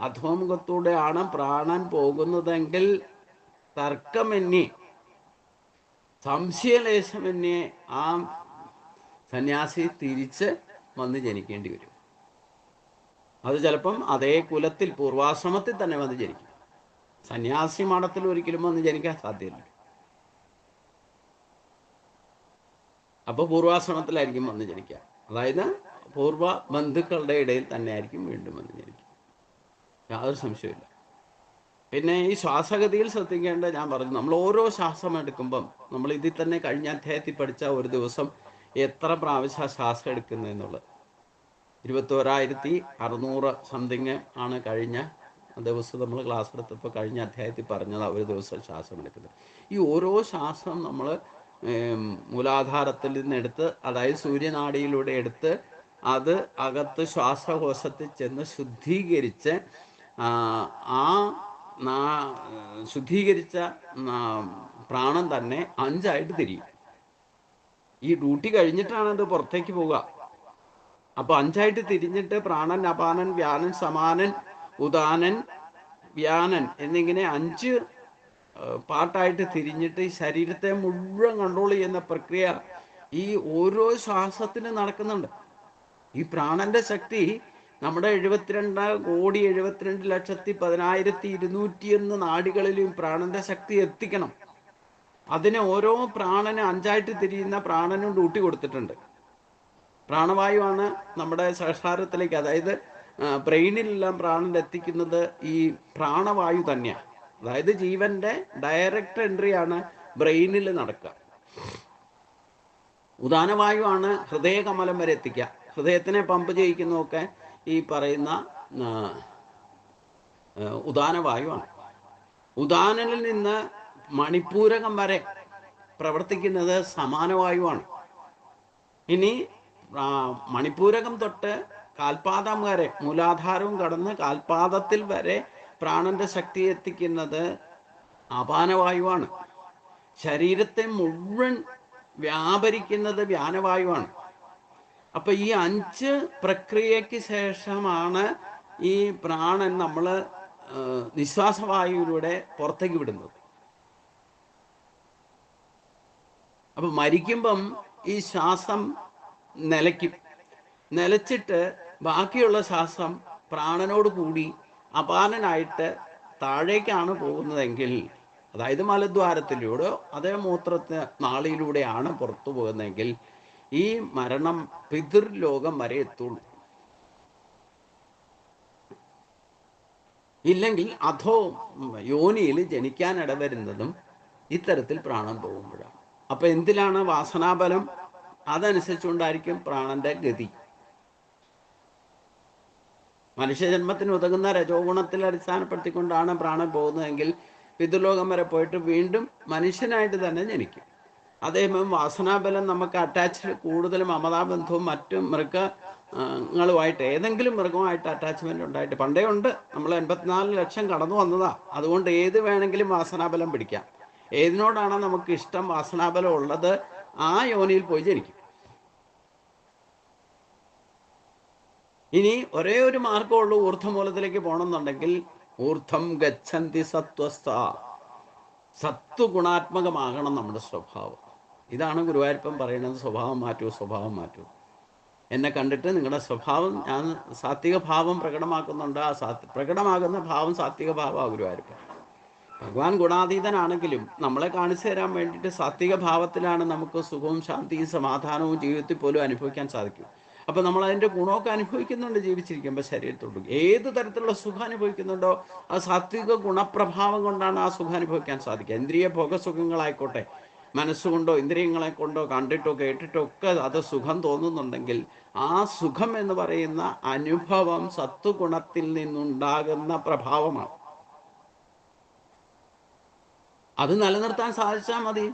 അധോമുഖത്തൂടെയാണ് പ്രാണൻ പോകുന്നതെങ്കിൽ തർക്കമെന്നേ, സംശയലേശമെന്നേ ആ സന്യാസി തിരിച്ച് വന്ന് ജനിക്കേണ്ടി വരും. അത് ചിലപ്പം അതേ കുലത്തിൽ, പൂർവാശ്രമത്തിൽ തന്നെ വന്ന് ജനിക്കും. സന്യാസി മഠത്തിൽ ഒരിക്കലും വന്ന് ജനിക്കാൻ സാധ്യതയില്ല. അപ്പോൾ പൂർവാശ്രമത്തിലായിരിക്കും വന്ന് ജനിക്കുക. അതായത് പൂർവ്വ ബന്ധുക്കളുടെ ഇടയിൽ തന്നെ ആയിരിക്കും വീണ്ടും വന്ന് ജനിക്കുക. യാതൊരു സംശയമില്ല. പിന്നെ ഈ ശ്വാസഗതിയിൽ ശ്രദ്ധിക്കേണ്ട, ഞാൻ പറഞ്ഞു, നമ്മൾ ഓരോ ശ്വാസം എടുക്കുമ്പം നമ്മൾ ഇതിൽ തന്നെ കഴിഞ്ഞ അധ്യായത്തിൽ പഠിച്ച ഒരു ദിവസം എത്ര പ്രാവശ്യം ശ്വാസം എടുക്കുന്നതെന്നുള്ളത് 21,600 സംതിങ് ആണ് കഴിഞ്ഞ ദിവസം നമ്മൾ ക്ലാസ് എടുത്തപ്പോൾ കഴിഞ്ഞ അധ്യായത്തിൽ പറഞ്ഞത് ഒരു ദിവസം ശ്വാസം എടുക്കുന്നത്. ഈ ഓരോ ശ്വാസം നമ്മൾ മൂലാധാരത്തിൽ നിന്നെടുത്ത്, അതായത് സൂര്യനാഡിയിലൂടെ എടുത്ത് അത് അകത്ത് ശ്വാസകോശത്തിൽ ചെന്ന് ശുദ്ധീകരിച്ച് ആ ശുദ്ധീകരിച്ച പ്രാണൻ തന്നെ 5ആയിട്ട് തിരിയും. ഈ ഡ്യൂട്ടി കഴിഞ്ഞിട്ടാണ് അത് പുറത്തേക്ക് പോവുക. അപ്പോൾ 5ആയിട്ട് തിരിഞ്ഞിട്ട് പ്രാണൻ, അപാനൻ, വ്യാനൻ, സമാനൻ, ഉദാനൻ, വ്യാനൻ എന്നിങ്ങനെ 5 പാർട്ടായിട്ട് തിരിഞ്ഞിട്ട് ഈ ശരീരത്തെ മുഴുവൻ കൺട്രോൾ ചെയ്യുന്ന പ്രക്രിയ ഈ ഓരോ ശ്വാസത്തിനും നടക്കുന്നുണ്ട്. ഈ പ്രാണന്റെ ശക്തി നമ്മുടെ 72,72,10,201 നാഡികളിലും പ്രാണന്റെ ശക്തി എത്തിക്കണം. അതിന് ഓരോ പ്രാണന് 5ആയിട്ട് തിരിയുന്ന പ്രാണനും ഡ്യൂട്ടി കൊടുത്തിട്ടുണ്ട്. പ്രാണവായുവാണ് നമ്മുടെ സഹസ്രാരത്തിലേക്ക്, അതായത് ബ്രെയിനിലെല്ലാം പ്രാണൻ എത്തിക്കുന്നത് ഈ പ്രാണവായു തന്നെയാണ്. അതായത് ജീവന്റെ ഡയറക്റ്റ് എൻട്രിയാണ് ബ്രെയിനിൽ നടക്കുക. ഉദാനവായുവാണ് ഹൃദയകമലം വരെ എത്തിക്കുക. ഹൃദയത്തിനെ പമ്പ് ചെയ്യിക്കുന്നതൊക്കെ ഈ പറയുന്ന ഉദാനവായുവാണ്. ഉദാനനിൽ നിന്ന് മണിപ്പൂരകം വരെ പ്രവർത്തിക്കുന്നത് സമാനവായുവാണ്. ഇനി മണിപ്പൂരകം തൊട്ട് കാൽപാദം വരെ, മൂലാധാരവും കടന്ന് കാൽപാദത്തിൽ വരെ പ്രാണന്റെ ശക്തി എത്തിക്കുന്നത് അപാനവായുവാണ്. ശരീരത്തെ മുഴുവൻ വ്യാപരിക്കുന്നത് വ്യാനവായുവാണ്. അപ്പൊ ഈ 5 പ്രക്രിയയ്ക്ക് ശേഷമാണ് ഈ പ്രാണൻ നമ്മൾ നിശ്വാസവായുവിലൂടെ പുറത്തേക്ക് വിടുന്നത്. അപ്പൊ മരിക്കുമ്പം ഈ ശ്വാസം നിലയ്ക്കും. നിലച്ചിട്ട് ബാക്കിയുള്ള ശ്വാസം പ്രാണനോട് കൂടി അപാനനായിട്ട് താഴേക്കാണ് പോകുന്നതെങ്കിൽ, അതായത് മലദ്വാരത്തിലൂടെയോ അതേ മൂത്രത്തിന് നാളിയിലൂടെയാണ് പുറത്തു പോകുന്നതെങ്കിൽ ഈ മരണം പിതൃലോകം വരെ എത്തുള്ളൂ. ഇല്ലെങ്കിൽ അധോ യോനിയിൽ ജനിക്കാൻ ഇടവരുന്നതും ഇത്തരത്തിൽ പ്രാണൻ പോകുമ്പോഴാണ്. അപ്പൊ എന്തിലാണ് വാസനാബലം? അതനുസരിച്ചുകൊണ്ടായിരിക്കും പ്രാണന്റെ ഗതി. മനുഷ്യജന്മത്തിന് ഉതകുന്ന രജോ ഗുണത്തിൽ അടിസ്ഥാനപ്പെടുത്തിക്കൊണ്ടാണ് പ്രാണൻ പോകുന്നതെങ്കിൽ പിതൃലോകം വരെ പോയിട്ട് വീണ്ടും മനുഷ്യനായിട്ട് തന്നെ ജനിക്കും. അതേസമയം വാസനാബലം നമുക്ക് അറ്റാച്ച്ഡ്, കൂടുതലും മമതാബന്ധവും മറ്റു മൃഗങ്ങളുമായിട്ട്, ഏതെങ്കിലും മൃഗമായിട്ട് അറ്റാച്ച്മെന്റ് ഉണ്ടായിട്ട് പണ്ടേ ഉണ്ട്. നമ്മൾ 84 ലക്ഷം കടന്നു വന്നതാ. അതുകൊണ്ട് ഏത് വേണമെങ്കിലും വാസനാബലം പിടിക്കാം. ഏതിനോടാണ് നമുക്ക് ഇഷ്ടം, വാസനാബലം ഉള്ളത്, ആ യോനിയിൽ പോയി ജനിക്കും. ഇനി ഒരേ ഒരു മാർഗമുള്ളൂ ഊർധ്വമൂലത്തിലേക്ക് പോകണമെന്നുണ്ടെങ്കിൽ, ഊർധ്വം ഗച്ഛന്തി സത്വസ്ഥ, സത്വഗുണാത്മകമാകണം നമ്മുടെ സ്വഭാവം. ഇതാണ് ഗുരുവായൂരപ്പൻ പറയുന്നത്, സ്വഭാവം മാറ്റൂ, സ്വഭാവം മാറ്റൂ. എന്നെ കണ്ടിട്ട് നിങ്ങളുടെ സ്വഭാവം, ഞാൻ സാത്വിക ഭാവം പ്രകടമാക്കുന്നുണ്ട്, ആ പ്രകടമാകുന്ന ഭാവം സാത്വിക ഭാവമാണ് ഗുരുവായൂരപ്പൻ. ഭഗവാൻ ഗുണാതീതനാണെങ്കിലും നമ്മളെ കാണിച്ചു തരാൻ വേണ്ടിയിട്ട് സാത്വിക ഭാവത്തിലാണ് നമുക്ക് സുഖവും ശാന്തിയും സമാധാനവും ജീവിതത്തിൽ പോലും അനുഭവിക്കാൻ സാധിക്കും. അപ്പം നമ്മൾ അതിൻ്റെ ഗുണമൊക്കെ അനുഭവിക്കുന്നുണ്ട് ജീവിച്ചിരിക്കുമ്പോൾ. ശരീരത്തോട് ഏത് തരത്തിലുള്ള സുഖം അനുഭവിക്കുന്നുണ്ടോ ആ സാത്വിക ഗുണപ്രഭാവം കൊണ്ടാണ് ആ സുഖം അനുഭവിക്കാൻ സാധിക്കുക. ഇന്ദ്രിയ ഭോഗസുഖങ്ങളായിക്കോട്ടെ, മനസ്സുകൊണ്ടോ ഇന്ദ്രിയങ്ങളെ കൊണ്ടോ കണ്ടിട്ടോ കേട്ടിട്ടോ ഒക്കെ അത് സുഖം തോന്നുന്നുണ്ടെങ്കിൽ ആ സുഖം എന്ന് പറയുന്ന അനുഭവം സത്വഗുണത്തിൽ നിന്നുണ്ടാകുന്ന പ്രഭാവമാണ്. അത് നിലനിർത്താൻ സാധിച്ചാൽ മതി.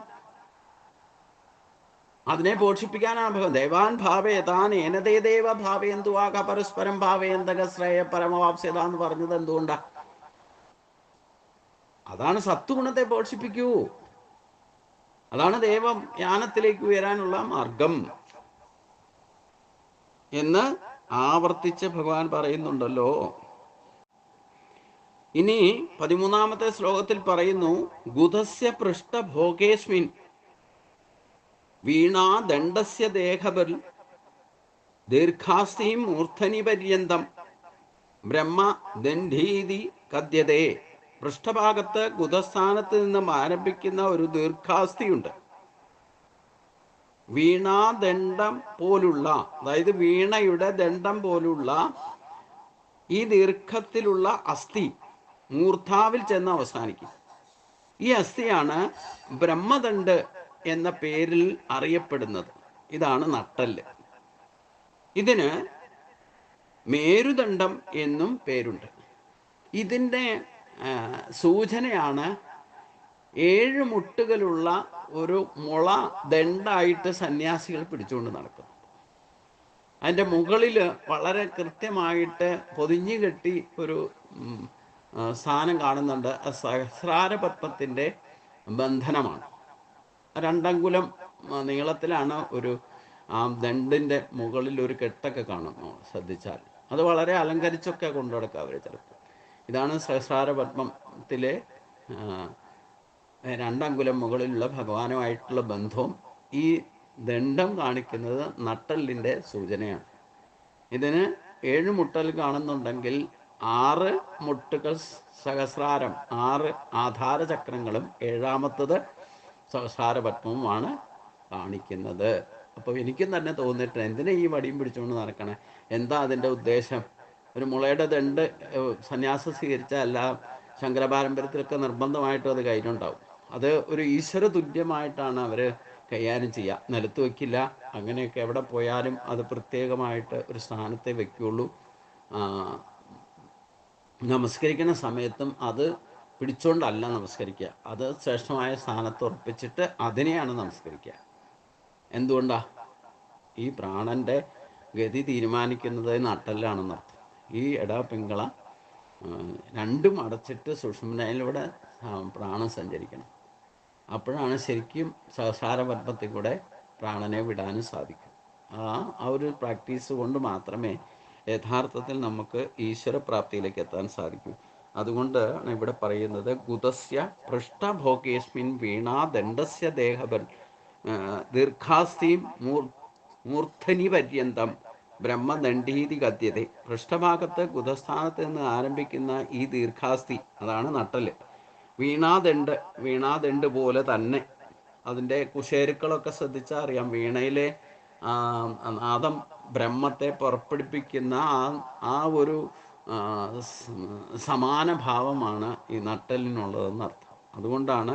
അതിനെ പോഷിപ്പിക്കാനാണ് ഭഗവാൻ ദേവാൻ ഭാവേ താൻ ഏനതേ ദേവ ഭാവേന്തുവാക പരസ്പരം ഭാവേന്തക ശ്രേയ പരമവാപ്സ്യത എന്ന് പറഞ്ഞത് എന്തുകൊണ്ടാ? അതാണ് സത്വഗുണത്തെ പോഷിപ്പിക്കൂ. അതാണ് ദേവം ജ്ഞാനത്തിലേക്ക് ഉയരാനുള്ള മാർഗം എന്ന് ആവർത്തിച്ച് ഭഗവാൻ പറയുന്നുണ്ടല്ലോ. ഇനി 13ാമത്തെ ശ്ലോകത്തിൽ പറയുന്നു, ഗുദസ്യ പൃഷ്ഠഭോഗേസ്മിൻ വീണാ ദണ്ഡസ്യ ദേഹബൽ ദീർഘാസ്തിം മൂർധനി പര്യന്തം ബ്രഹ്മ ദണ്ഡീതി കദ്യതേ. പൃഷ്ഠഭാഗത്ത് ഗുദസ്ഥാനത്ത് നിന്നും ആരംഭിക്കുന്ന ഒരു ദീർഘാസ്ഥിയുണ്ട്. വീണാദണ്ഡം പോലുള്ള, അതായത് വീണയുടെ ദണ്ഡം പോലുള്ള ഈ ദീർഘത്തിലുള്ള അസ്ഥി മൂർധാവിൽ ചെന്ന് അവസാനിക്കും. ഈ അസ്ഥിയാണ് ബ്രഹ്മദണ്ഡ് എന്ന പേരിൽ അറിയപ്പെടുന്നത്. ഇതാണ് നട്ടെല്ല്. ഇതിന് മേരുദണ്ഡം എന്നും പേരുണ്ട്. ഇതിൻ്റെ സൂചനയാണ് 7 മുട്ടുകളുള്ള ഒരു മുള ദണ്ഡായിട്ട് സന്യാസികൾ പിടിച്ചുകൊണ്ട് നടക്കുന്നു. അതിൻ്റെ മുകളിൽ വളരെ കൃത്യമായിട്ട് പൊതിഞ്ഞു കെട്ടി ഒരു സ്ഥാനം കാണുന്നുണ്ട്. സഹസ്രാരപത്മത്തിൻ്റെ ബന്ധനമാണ്. 2 അങ്കുലം നീളത്തിലാണ് ഒരു ദണ്ടിൻ്റെ മുകളിൽ ഒരു കെട്ടൊക്കെ കാണുന്നു. ശ്രദ്ധിച്ചാൽ അത് വളരെ അലങ്കരിച്ചൊക്കെ കൊണ്ടുനടക്കുക അവർ ചിലപ്പോൾ. ഇതാണ് സഹസ്രാരപത്മത്തിലെ 2 അങ്കുലം മുകളിലുള്ള ഭഗവാനുമായിട്ടുള്ള ബന്ധവും. ഈ ദണ്ഡം കാണിക്കുന്നത് നട്ടെല്ലിൻ്റെ സൂചനയാണ്. ഇതിന് 7 മുട്ടൽ കാണുന്നുണ്ടെങ്കിൽ 6 മുട്ടുകൾ സഹസ്രാരം, 6 ആധാരചക്രങ്ങളും 7ാമത്തത് സഹസ്രാരപത്മവുമാണ് കാണിക്കുന്നത്. അപ്പോൾ എനിക്കും തന്നെ തോന്നിയിട്ട് എന്തിനാ ഈ വടിയും പിടിച്ചുകൊണ്ട് നടക്കണേ, എന്താ അതിൻ്റെ ഉദ്ദേശം? ഒരു മുളയുടെ ദണ്ട് സന്യാസം സ്വീകരിച്ച എല്ലാ ശങ്കരപാരമ്പര്യത്തിലൊക്കെ നിർബന്ധമായിട്ടും അത് കയ്യിലുണ്ടാവും. അത് ഒരു ഈശ്വര തുല്യമായിട്ടാണ് അവർ കൈകാര്യം ചെയ്യുക. നിലത്ത് വയ്ക്കില്ല. അങ്ങനെയൊക്കെ എവിടെ പോയാലും അത് പ്രത്യേകമായിട്ട് ഒരു സ്ഥാനത്തെ വയ്ക്കുള്ളൂ. നമസ്കരിക്കുന്ന സമയത്തും അത് പിടിച്ചുകൊണ്ടല്ല നമസ്കരിക്കുക, അത് ശ്രേഷ്ഠമായ സ്ഥാനത്ത് ഉറപ്പിച്ചിട്ട് അതിനെയാണ് നമസ്കരിക്കുക. എന്തുകൊണ്ടാ? ഈ പ്രാണന്റെ ഗതി തീരുമാനിക്കുന്നത് നട്ടെല്ലാണെന്നർത്ഥം. ഈ പിങ്കള രണ്ടും അടച്ചിട്ട് സുഷുമ്നയിലൂടെ പ്രാണൻ സഞ്ചരിക്കണം. അപ്പോഴാണ് ശരിക്കും സഹസ്രാരപത്മത്തിൽ കൂടെ പ്രാണനെ വിടാനും സാധിക്കും. ആ ഒരു പ്രാക്ടീസ് കൊണ്ട് മാത്രമേ യഥാർത്ഥത്തിൽ നമുക്ക് ഈശ്വരപ്രാപ്തിയിലേക്ക് എത്താൻ സാധിക്കൂ. അതുകൊണ്ടാണ് ഇവിടെ പറയുന്നത്, ഗുദസ്യ പൃഷ്ഠഭോഗേസ്മിൻ വീണാ ദണ്ഡസ്യ ദേഹബൽ ദീർഘാസ്തിം മൂർധനി പര്യന്തം ബ്രഹ്മദണ്ഡീതി കദ്യത. പൃഷ്ഠഭാഗത്ത് ഗുദസ്ഥാനത്ത് നിന്ന് ആരംഭിക്കുന്ന ഈ ദീർഘാസ്തി, അതാണ് നട്ടല്. വീണാദണ്ഡ് പോലെ തന്നെ അതിൻ്റെ കുശേരുക്കളൊക്കെ ശ്രദ്ധിച്ചാൽ അറിയാം. വീണയിലെ നാദം ബ്രഹ്മത്തെ പുറപ്പെടുപ്പിക്കുന്ന ആ ഒരു സമാന ഭാവമാണ് ഈ നട്ടെല്ലിനുള്ളതെന്നർത്ഥം. അതുകൊണ്ടാണ്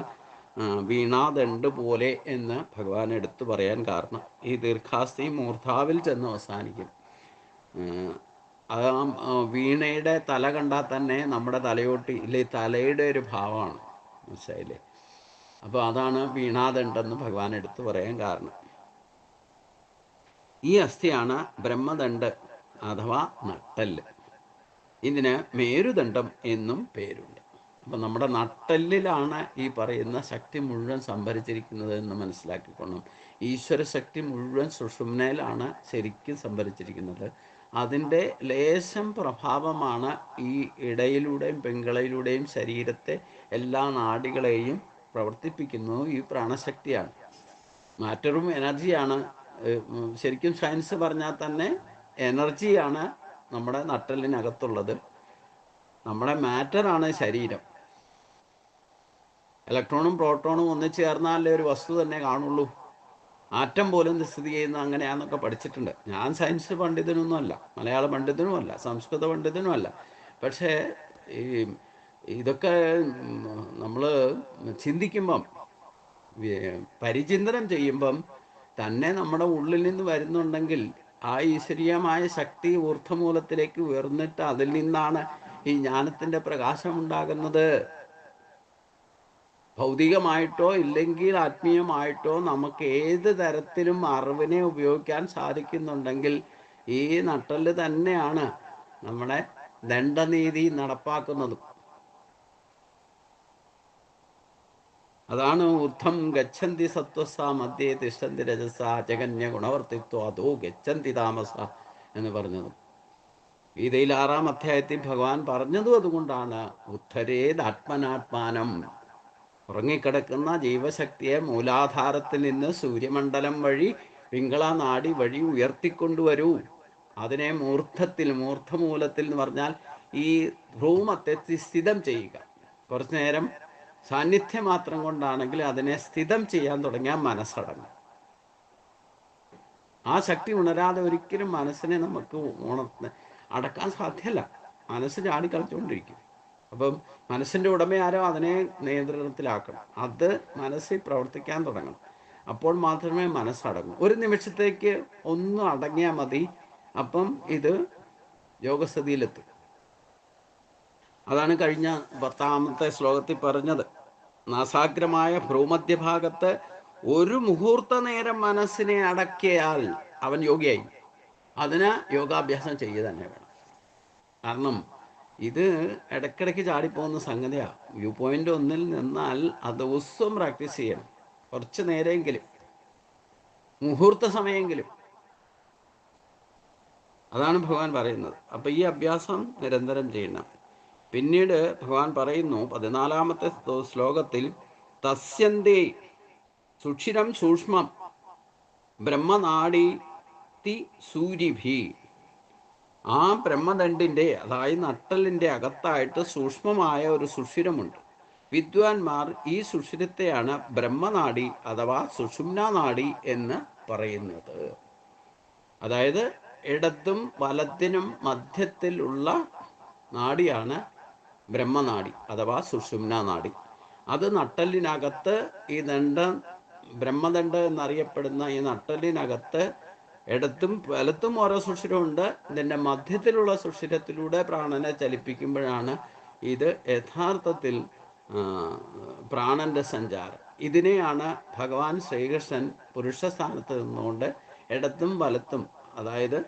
വീണാദണ്ഡ് പോലെ എന്ന് ഭഗവാൻ എടുത്തു പറയാൻ കാരണം. ഈ ദീർഘാസ്തി മൂർധാവിൽ ചെന്ന് അവസാനിക്കും. വീണയുടെ തല കണ്ടാൽ തന്നെ നമ്മുടെ തലയോട്ടി ഇല്ലേ, തലയുടെ ഒരു ഭാവമാണ്, മനസ്സിലായില്ലേ? അപ്പോൾ അതാണ് വീണാദണ്ഡെന്ന് ഭഗവാൻ എടുത്തു പറയാൻ കാരണം. ഈ അസ്ഥിയാണ് ബ്രഹ്മദണ്ഡ് അഥവാ നട്ടെല്ല്. ഇതിന് മേരുദണ്ഡം എന്നും പേരുണ്ട്. അപ്പം നമ്മുടെ നട്ടെല്ലിലാണ് ഈ പറയുന്ന ശക്തി മുഴുവൻ സംഭരിച്ചിരിക്കുന്നത് എന്ന് മനസ്സിലാക്കിക്കൊള്ളണം. ഈശ്വര ശക്തി മുഴുവൻ സുഷുമ്നയിലാണ് ശരിക്കും സംഭരിച്ചിരിക്കുന്നത്. അതിൻ്റെ ലേശം പ്രഭാവമാണ് ഈ ഇടയിലൂടെയും പിങ്കളയിലൂടെയും ശരീരത്തെ എല്ലാ നാഡികളെയും പ്രവർത്തിപ്പിക്കുന്നത് ഈ പ്രാണശക്തിയാണ്. മാറ്ററും എനർജിയാണ്. ശരിക്കും സയൻസ് പറഞ്ഞാൽ തന്നെ എനർജിയാണ് നമ്മുടെ നട്ടെല്ലിനകത്തുള്ളത്. നമ്മുടെ മാറ്ററാണ് ശരീരം. ഇലക്ട്രോണും പ്രോട്ടോണും ഒന്നിച്ച് ചേർന്നാലേ ഒരു വസ്തു തന്നെ കാണുള്ളൂ. ആറ്റം പോലും സ്ഥിതി ചെയ്യുന്ന അങ്ങനെയാണെന്നൊക്കെ പഠിച്ചിട്ടുണ്ട്. ഞാൻ സയൻസ് പണ്ഡിതനൊന്നുമല്ല, മലയാള പണ്ഡിതനുമല്ല, സംസ്കൃത പണ്ഡിതനുമല്ല. പക്ഷേ ഇതൊക്കെ നമ്മൾ ചിന്തിക്കുമ്പം, പരിചിന്തനം ചെയ്യുമ്പം തന്നെ നമ്മുടെ ഉള്ളിൽ നിന്ന് വരുന്നുണ്ടെങ്കിൽ ആ ഈശ്വരീയമായ ശക്തി ഊർധ്വമൂലത്തിലേക്ക് ഉയർന്നിട്ട് അതിൽ നിന്നാണ് ഈ ജ്ഞാനത്തിൻ്റെ പ്രകാശം ഉണ്ടാകുന്നത്. ഭൗതികമായിട്ടോ ഇല്ലെങ്കിൽ ആത്മീയമായിട്ടോ നമുക്ക് ഏത് തരത്തിലും അറിവിനെ ഉപയോഗിക്കാൻ സാധിക്കുന്നുണ്ടെങ്കിൽ ഈ നട്ടെല്ല് തന്നെയാണ് നമ്മുടെ ദണ്ഡനീതി നടപ്പാക്കുന്നതും. അതാണ് ഊർധ്വം ഗച്ഛന്തി സത്വസ മധ്യേ തിഷ്ഠന്തി രജസ ജഗന്യ ഗുണവർത്തിത്വ അതോ ഗച്ഛന്തി താമസ എന്ന് പറഞ്ഞതും ഗീതയിൽ 6-ാം അധ്യായത്തിൽ ഭഗവാൻ പറഞ്ഞതും അതുകൊണ്ടാണ്. ഉദ്ധരേദാത്മനാത്മാനം, ഉറങ്ങിക്കിടക്കുന്ന ജീവശക്തിയെ മൂലാധാരത്തിൽ നിന്ന് സൂര്യമണ്ഡലം വഴി പിങ്കള നാഡി വഴി ഉയർത്തിക്കൊണ്ടുവരൂ. അതിനെ മൂർധമൂലത്തിൽ എന്ന് പറഞ്ഞാൽ ഈ ഭ്രൂമത്തെ സ്ഥിതം ചെയ്യുക. കുറച്ചു നേരം സാന്നിധ്യം മാത്രം കൊണ്ടാണെങ്കിൽ അതിനെ സ്ഥിതം ചെയ്യാൻ തുടങ്ങിയാൽ മനസ്സടങ്ങും. ആ ശക്തി ഉണരാതെ ഒരിക്കലും മനസ്സിനെ നമുക്ക് അടക്കാൻ സാധ്യമല്ല. മനസ്സ് ചാടിക്കളിച്ചുകൊണ്ടിരിക്കും. അപ്പം മനസ്സിൻ്റെ ഉടമയാരോ അതിനെ നിയന്ത്രണത്തിലാക്കണം. അത് മനസ്സിൽ പ്രവർത്തിക്കാൻ തുടങ്ങണം. അപ്പോൾ മാത്രമേ മനസ്സടങ്ങൂ. ഒരു നിമിഷത്തേക്ക് ഒന്നും അടങ്ങിയാൽ മതി, അപ്പം ഇത് യോഗസ്ഥിതിയിലെത്തും. അതാണ് കഴിഞ്ഞ 10-ാമത്തെ ശ്ലോകത്തിൽ പറഞ്ഞത്. നാസാഗ്രമായ ഭ്രൂമധ്യഭാഗത്ത് ഒരു മുഹൂർത്ത നേരം മനസ്സിനെ അടക്കിയാൽ അവൻ യോഗിയായി. അതിന് യോഗാഭ്യാസം ചെയ്യുക തന്നെ വേണം. കാരണം ഇത് ഇടയ്ക്കിടയ്ക്ക് ചാടിപ്പോകുന്ന സംഗതിയാണ്. വ്യൂ പോയിന്റ് ഒന്നിൽ നിന്നാൽ അത് ദിവസവും പ്രാക്ടീസ് ചെയ്യണം. കുറച്ച് നേരമെങ്കിലും, മുഹൂർത്ത സമയമെങ്കിലും. അതാണ് ഭഗവാൻ പറയുന്നത്. അപ്പം ഈ അഭ്യാസം നിരന്തരം ചെയ്യണം. പിന്നീട് ഭഗവാൻ പറയുന്നു 14-ാമത്തെ ശ്ലോകത്തിൽ, തസ്യന്തേ സുക്ഷിരം സൂക്ഷ്മം ബ്രഹ്മനാഡീതി സൂരിഭി. ആ ബ്രഹ്മദണ്ഡിൻ്റെ, അതായത് നട്ടലിൻ്റെ അകത്തായിട്ട് സൂക്ഷ്മമായ ഒരു സുഷിരമുണ്ട്. വിദ്വാൻമാർ ഈ സുഷിരത്തെയാണ് ബ്രഹ്മനാഡി അഥവാ സുഷുമ്നാ നാഡി എന്ന് പറയുന്നത്. അതായത് ഇടത്തും വലത്തിനും മധ്യത്തിലുള്ള നാഡിയാണ് ബ്രഹ്മനാഡി അഥവാ സുഷുമ്നാ നാഡി. അത് നട്ടലിനകത്ത് ഈ ബ്രഹ്മദണ്ഡ് എന്നറിയപ്പെടുന്ന ഈ നട്ടലിനകത്ത് ഇടത്തും വലത്തും ഓരോ സുഷിരമുണ്ട്. ഇതിൻ്റെ മധ്യത്തിലുള്ള സുഷിരത്തിലൂടെ പ്രാണനെ ചലിപ്പിക്കുമ്പോഴാണ് ഇത് യഥാർത്ഥത്തിൽ പ്രാണന്റെ സഞ്ചാരം. ഇതിനെയാണ് ഭഗവാൻ ശ്രീകൃഷ്ണൻ പുരുഷസ്ഥാനത്ത് നിന്നുകൊണ്ട് ഇടത്തും വലത്തും, അതായത്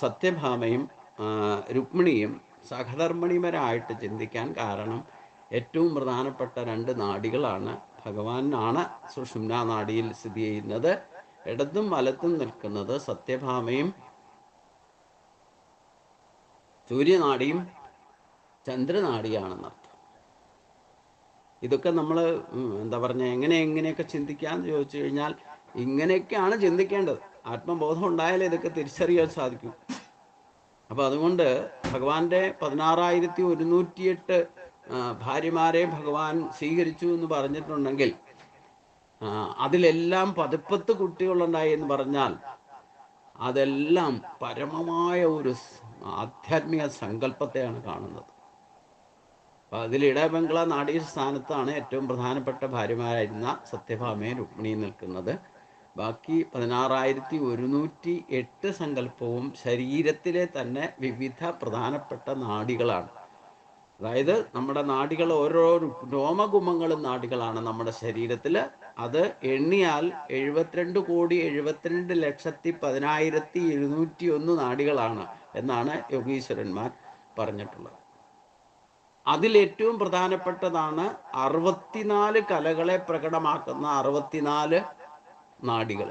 സത്യഭാമയും രുക്മിണിയും സഹധർമ്മിണിമരായിട്ട് ചിന്തിക്കാൻ കാരണം ഏറ്റവും പ്രധാനപ്പെട്ട 2 നാഡികളാണ്. ഭഗവാനാണ് സുഷുമ്നാ നാഡിയിൽ സ്ഥിതി ചെയ്യുന്നത്. ഇടത്തും വലത്തും നിൽക്കുന്നത് സത്യഭാമയും സൂര്യനാഡിയും ചന്ദ്രനാഡിയാണെന്നർത്ഥം. ഇതൊക്കെ നമ്മൾ എന്താ പറഞ്ഞ എങ്ങനെയൊക്കെ ചിന്തിക്കാമെന്ന് ചോദിച്ചു കഴിഞ്ഞാൽ ഇങ്ങനെയൊക്കെയാണ് ചിന്തിക്കേണ്ടത്. ആത്മബോധം ഉണ്ടായാലേ ഇതൊക്കെ തിരിച്ചറിയാൻ സാധിക്കും. അപ്പം അതുകൊണ്ട് ഭഗവാന്റെ 16,108 ഭാര്യമാരെ ഭഗവാൻ സ്വീകരിച്ചു എന്ന് പറഞ്ഞിട്ടുണ്ടെങ്കിൽ അതിലെല്ലാം 10 കുട്ടികളുണ്ടായി എന്ന് പറഞ്ഞാൽ അതെല്ലാം പരമമായ ഒരു ആധ്യാത്മിക സങ്കല്പത്തെയാണ് കാണുന്നത്. അപ്പം അതിൽ ഇടപിംഗള നാഡീ സ്ഥാനത്താണ് ഏറ്റവും പ്രധാനപ്പെട്ട ഭാര്യമാരായിരുന്ന സത്യഭാമയും രുക്മിണിയും നിൽക്കുന്നത്. ബാക്കി 16,108 സങ്കല്പവും ശരീരത്തിലെ തന്നെ വിവിധ പ്രധാനപ്പെട്ട നാഡികളാണ്. അതായത് നമ്മുടെ നാഡികൾ, ഓരോ രോമകുമങ്ങളും നാഡികളാണ് നമ്മുടെ ശരീരത്തിൽ. അത് എണ്ണിയാൽ 72,72,10,201 നാഡികളാണ് എന്നാണ് യോഗീശ്വരന്മാർ പറഞ്ഞിട്ടുള്ളത്. അതിലേറ്റവും പ്രധാനപ്പെട്ടതാണ് 64 കലകളെ പ്രകടമാക്കുന്ന 64 നാഡികൾ.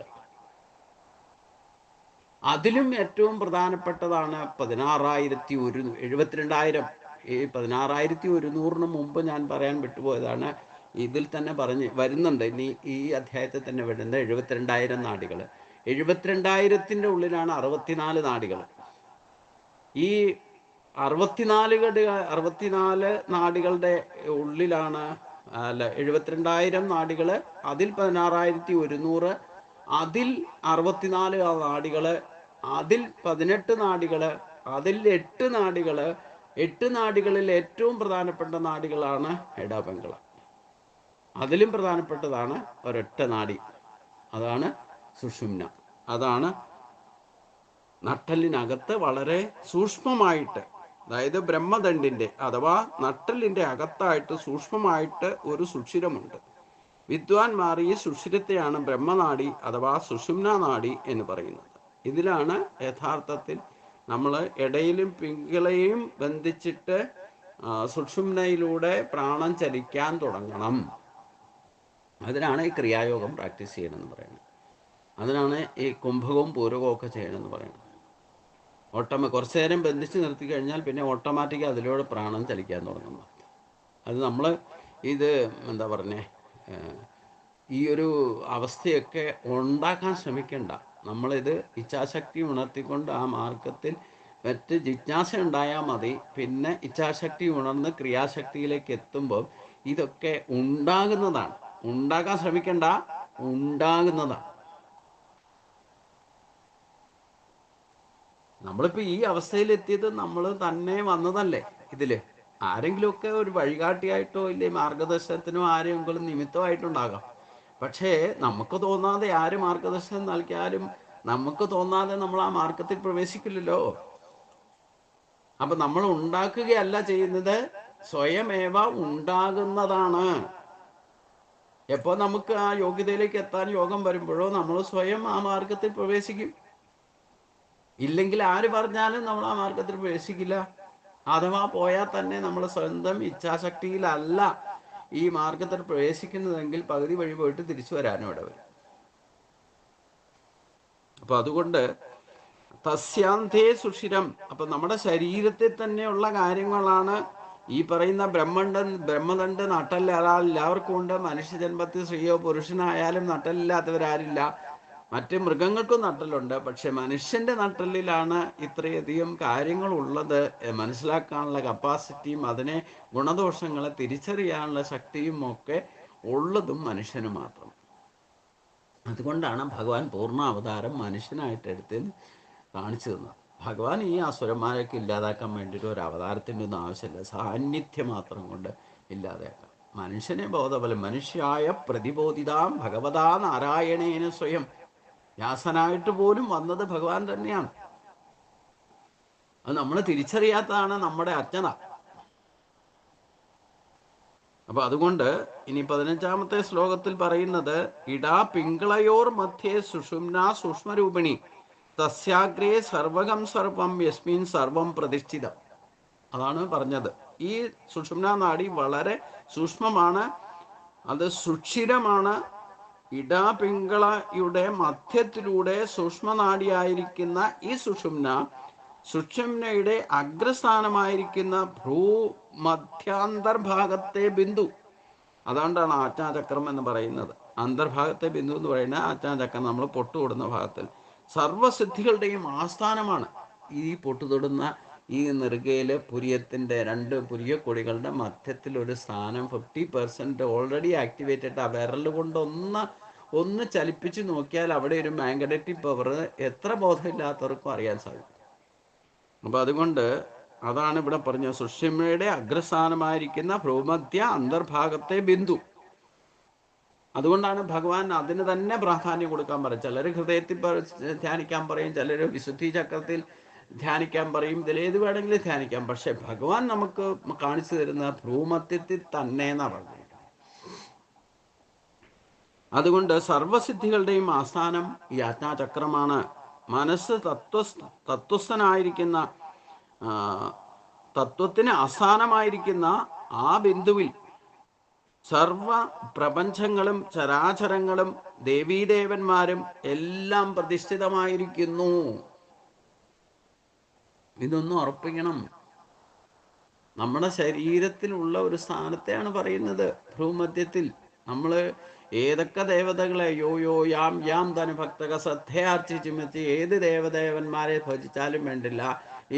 അതിലും ഏറ്റവും പ്രധാനപ്പെട്ടതാണ് 72,000. ഈ 16,100 മുമ്പ് ഞാൻ പറയാൻ വിട്ടുപോയതാണ്. ഇതിൽ തന്നെ വരുന്നുണ്ട്, ഇനി ഈ അധ്യായത്തിൽ തന്നെ വരുന്നത് 72,000 നാഡികൾ. 72,000-ൻ്റെ ഉള്ളിലാണ് 64 നാഡികൾ. ഈ 64 നാഡികളുടെ ഉള്ളിലാണ് 72,000 നാഡികൾ, അതിൽ 16,100, അതിൽ 64 നാഡികൾ, അതിൽ 18 നാഡികൾ, അതിൽ 8 നാഡികൾ. 8 നാഡികളിൽ ഏറ്റവും പ്രധാനപ്പെട്ട നാഡികളാണ് ഇടപിംഗള. അതിലും പ്രധാനപ്പെട്ടതാണ് ഒരൊറ്റ നാഡി, അതാണ് സുഷുമ്ന. അതാണ് നട്ടലിനകത്ത് വളരെ സൂക്ഷ്മമായിട്ട്, അതായത് ബ്രഹ്മദണ്ഡിൻ്റെ അഥവാ നട്ടലിൻ്റെ അകത്തായിട്ട് സൂക്ഷ്മമായിട്ട് ഒരു സുഷിരമുണ്ട്. വിദ്വാൻമാർ ഈ സുഷിരത്തെയാണ് ബ്രഹ്മനാഡി അഥവാ സുഷുമ്ന നാഡി എന്ന് പറയുന്നത്. ഇതിലാണ് യഥാർത്ഥത്തിൽ നമ്മൾ ഇടയിലും പിങ്കളയും ബന്ധിച്ചിട്ട് സുഷുമ്നയിലൂടെ പ്രാണൻ ചലിക്കാൻ തുടങ്ങണം. അതിനാണ് ഈ ക്രിയായോഗം പ്രാക്ടീസ് ചെയ്യണമെന്ന് പറയുന്നത്. അതിനാണ് ഈ കുംഭകവും പൂരകവും ഒക്കെ ചെയ്യണമെന്ന് പറയുന്നത്. കുറച്ചു നേരം ബന്ധിച്ച് നിർത്തി കഴിഞ്ഞാൽ പിന്നെ ഓട്ടോമാറ്റിക്കായി അതിലൂടെ പ്രാണൻ ചലിക്കാൻ തുടങ്ങുന്നു. അത് നമ്മൾ ഇത് എന്താ പറഞ്ഞേ, ഈ ഒരു അവസ്ഥയൊക്കെ ഉണ്ടാക്കാൻ ശ്രമിക്കണ്ട. നമ്മളിത് ഇച്ഛാശക്തി ഉണർത്തിക്കൊണ്ട് ആ മാർഗത്തിൽ മറ്റ് ജിജ്ഞാസ ഉണ്ടായാൽ മതി. പിന്നെ ഇച്ഛാശക്തി ഉണർന്ന് ക്രിയാശക്തിയിലേക്ക് എത്തുമ്പോൾ ഇതൊക്കെ ഉണ്ടാകുന്നതാണ്. ഉണ്ടാക്കാൻ ശ്രമിക്കണ്ട, ഉണ്ടാകുന്നതാണ്. നമ്മളിപ്പോൾ ഈ അവസ്ഥയിലെത്തിയത് നമ്മൾ തന്നെ വന്നതല്ലേ. ഇതില് ആരെങ്കിലുമൊക്കെ ഒരു വഴികാട്ടിയായിട്ടോ ഇല്ലേ മാർഗദർശനത്തിനോ ആരെങ്കിലും നിമിത്തമായിട്ടുണ്ടാകാം. പക്ഷേ നമുക്ക് തോന്നാതെ ആര് മാർഗദർശനം നൽകിയാലും നമുക്ക് തോന്നാതെ നമ്മൾ ആ മാർഗത്തിൽ പ്രവേശിക്കില്ലല്ലോ. അപ്പൊ നമ്മൾ ഉണ്ടാക്കുകയല്ല ചെയ്യുന്നത്, സ്വയമേവ ഉണ്ടാകുന്നതാണ്. എപ്പോൾ നമുക്ക് ആ യോഗ്യതയിലേക്ക് എത്താൻ യോഗം വരുമ്പോഴോ നമ്മൾ സ്വയം ആ മാർഗത്തിൽ പ്രവേശിക്കും. ഇല്ലെങ്കിൽ ആര് പറഞ്ഞാലും നമ്മൾ ആ മാർഗത്തിൽ പ്രവേശിക്കില്ല. അഥവാ പോയാൽ തന്നെ നമ്മൾ സ്വന്തം ഇച്ഛാശക്തിയിലല്ല ഈ മാർഗത്തിൽ പ്രവേശിക്കുന്നതെങ്കിൽ പകുതി വഴി പോയിട്ട് തിരിച്ചു വരാനും ഇവിടെ വരും. അപ്പൊ അതുകൊണ്ട് തസ്യാന്തേ സുഷിരം, അപ്പൊ നമ്മുടെ ശരീരത്തിൽ തന്നെയുള്ള കാര്യങ്ങളാണ് ഈ പറയുന്ന ബ്രഹ്മദണ്ഡ്. എല്ലാവർക്കും ഉണ്ട്. മനുഷ്യജന്മത്തിൽ സ്ത്രീയോ പുരുഷനായാലും നട്ടലില്ലാത്തവരാരില്ല. മറ്റ് മൃഗങ്ങൾക്കും നട്ടലുണ്ട്. പക്ഷെ മനുഷ്യന്റെ നട്ടലിലാണ് ഇത്രയധികം കാര്യങ്ങളുള്ളത്. മനസ്സിലാക്കാനുള്ള കപ്പാസിറ്റിയും അതിനെ ഗുണദോഷങ്ങളെ തിരിച്ചറിയാനുള്ള ശക്തിയും ഒക്കെ ഉള്ളതും മനുഷ്യന് മാത്രം. അതുകൊണ്ടാണ് ഭഗവാൻ പൂർണ്ണാവതാരം മനുഷ്യനായിട്ട് എടുത്ത് കാണിച്ചു തന്നത്. ഭഗവാൻ ഈ അസുരന്മാരൊക്കെ ഇല്ലാതാക്കാൻ വേണ്ടിയിട്ട് ഒരു അവതാരത്തിൻ്റെ ഒന്നും ആവശ്യമില്ല, സാന്നിധ്യം മാത്രം കൊണ്ട് ഇല്ലാതാക്കാം. മനുഷ്യനെ ബോധബലം മനുഷ്യായ പ്രതിബോധിതാം ഭഗവതാ നാരായണേന സ്വയം. വ്യാസനായിട്ട് പോലും വന്നത് ഭഗവാൻ തന്നെയാണ്. അത് നമ്മൾ തിരിച്ചറിയാത്തതാണ് നമ്മുടെ അജ്ഞത. അപ്പൊ അതുകൊണ്ട് ഇനി 15-ാമത്തെ ശ്ലോകത്തിൽ പറയുന്നത്, ഇടാ പിങ്കളയോർ മധ്യേ സുഷുമ്ന സൂക്ഷ്മരൂപിണി തസ്യാഗ്രേ സർവകം സർവം യസ്മിൻ സർവം പ്രതിഷ്ഠിതം. അതാണ് പറഞ്ഞത്. ഈ സുഷുമ്ന നാഡി വളരെ സൂക്ഷ്മമാണ്, അത് സുക്ഷിരമാണ്. ഇടാപിങ്കളയുടെ മധ്യത്തിലൂടെ സൂക്ഷ്മനാഡിയായിരിക്കുന്ന ഈ സുഷുമ്നയുടെ അഗ്രസ്ഥാനമായിരിക്കുന്ന ഭ്രൂമധ്യാന്തർഭാഗത്തെ ബിന്ദു, അതുകൊണ്ടാണ് ആജ്ഞാചക്രം എന്ന് പറയുന്നത്. അന്തർഭാഗത്തെ ബിന്ദു എന്ന് പറയുന്നത് ആജ്ഞാചക്രം, നമ്മൾ പൊട്ടുതൊടുന്ന ഭാഗത്തിൽ സർവസിദ്ധികളുടെയും ആസ്ഥാനമാണ്. ഈ പൊട്ടുതൊടുന്ന ഈ നെറുകയിൽ പുരിയത്തിൻ്റെ 2 പുരിയക്കൊടികളുടെ മധ്യത്തിൽ ഒരു സ്ഥാനം 50% ഓൾറെഡി ആക്ടിവേറ്റഡ്. ആ വിരൽ കൊണ്ട് ഒന്ന് ചലിപ്പിച്ച് നോക്കിയാൽ അവിടെ ഒരു മാഗ്നറ്റിക് പവർ എത്ര ബോധമില്ലാത്തവർക്കും അറിയാൻ സാധിക്കും. അപ്പം അതുകൊണ്ട് അതാണ് ഇവിടെ പറഞ്ഞ സുഷുമ്നയുടെ അഗ്രസ്ഥാനമായിരിക്കുന്ന ഭ്രൂമധ്യ അന്തർഭാഗത്തെ ബിന്ദു. അതുകൊണ്ടാണ് ഭഗവാൻ അതിന് തന്നെ പ്രാധാന്യം കൊടുക്കാൻ പറയും. ചിലർ ഹൃദയത്തിൽ ധ്യാനിക്കാൻ പറയും, ചിലർ വിശുദ്ധി ചക്രത്തിൽ ധ്യാനിക്കാൻ പറയും, ഇതിലേത് വേണമെങ്കിലും ധ്യാനിക്കാം. പക്ഷെ ഭഗവാൻ നമുക്ക് കാണിച്ചു തരുന്ന ഭ്രൂമധ്യത്തിൽ തന്നെ എന്നാണ് പറഞ്ഞത്. അതുകൊണ്ട് സർവസിദ്ധികളുടെയും ആസ്ഥാനം ഈ ആജ്ഞാചക്രമാണ്. മനസ്സ് തത്വസ്ഥനായിരിക്കുന്ന തത്വത്തിന് ആസ്ഥാനമായിരിക്കുന്ന ആ ബിന്ദുവിൽ സർവ പ്രപഞ്ചങ്ങളും ചരാചരങ്ങളും ദേവീദേവന്മാരും എല്ലാം പ്രതിഷ്ഠിതമായിരിക്കുന്നു. ഇതൊന്നും ഉറപ്പിക്കണം. നമ്മുടെ ശരീരത്തിലുള്ള ഒരു സ്ഥാനത്തെയാണ് പറയുന്നത് ഭ്രൂമധ്യത്തിൽ. നമ്മൾ ഏതൊക്കെ ദേവതകളെ യോ യാം യാം ധനുഭക്തക ശ്രദ്ധയാർച്ചിച്ചുമെത്തി ഏത് ദേവദേവന്മാരെ ഭജിച്ചാലും വേണ്ടില്ല,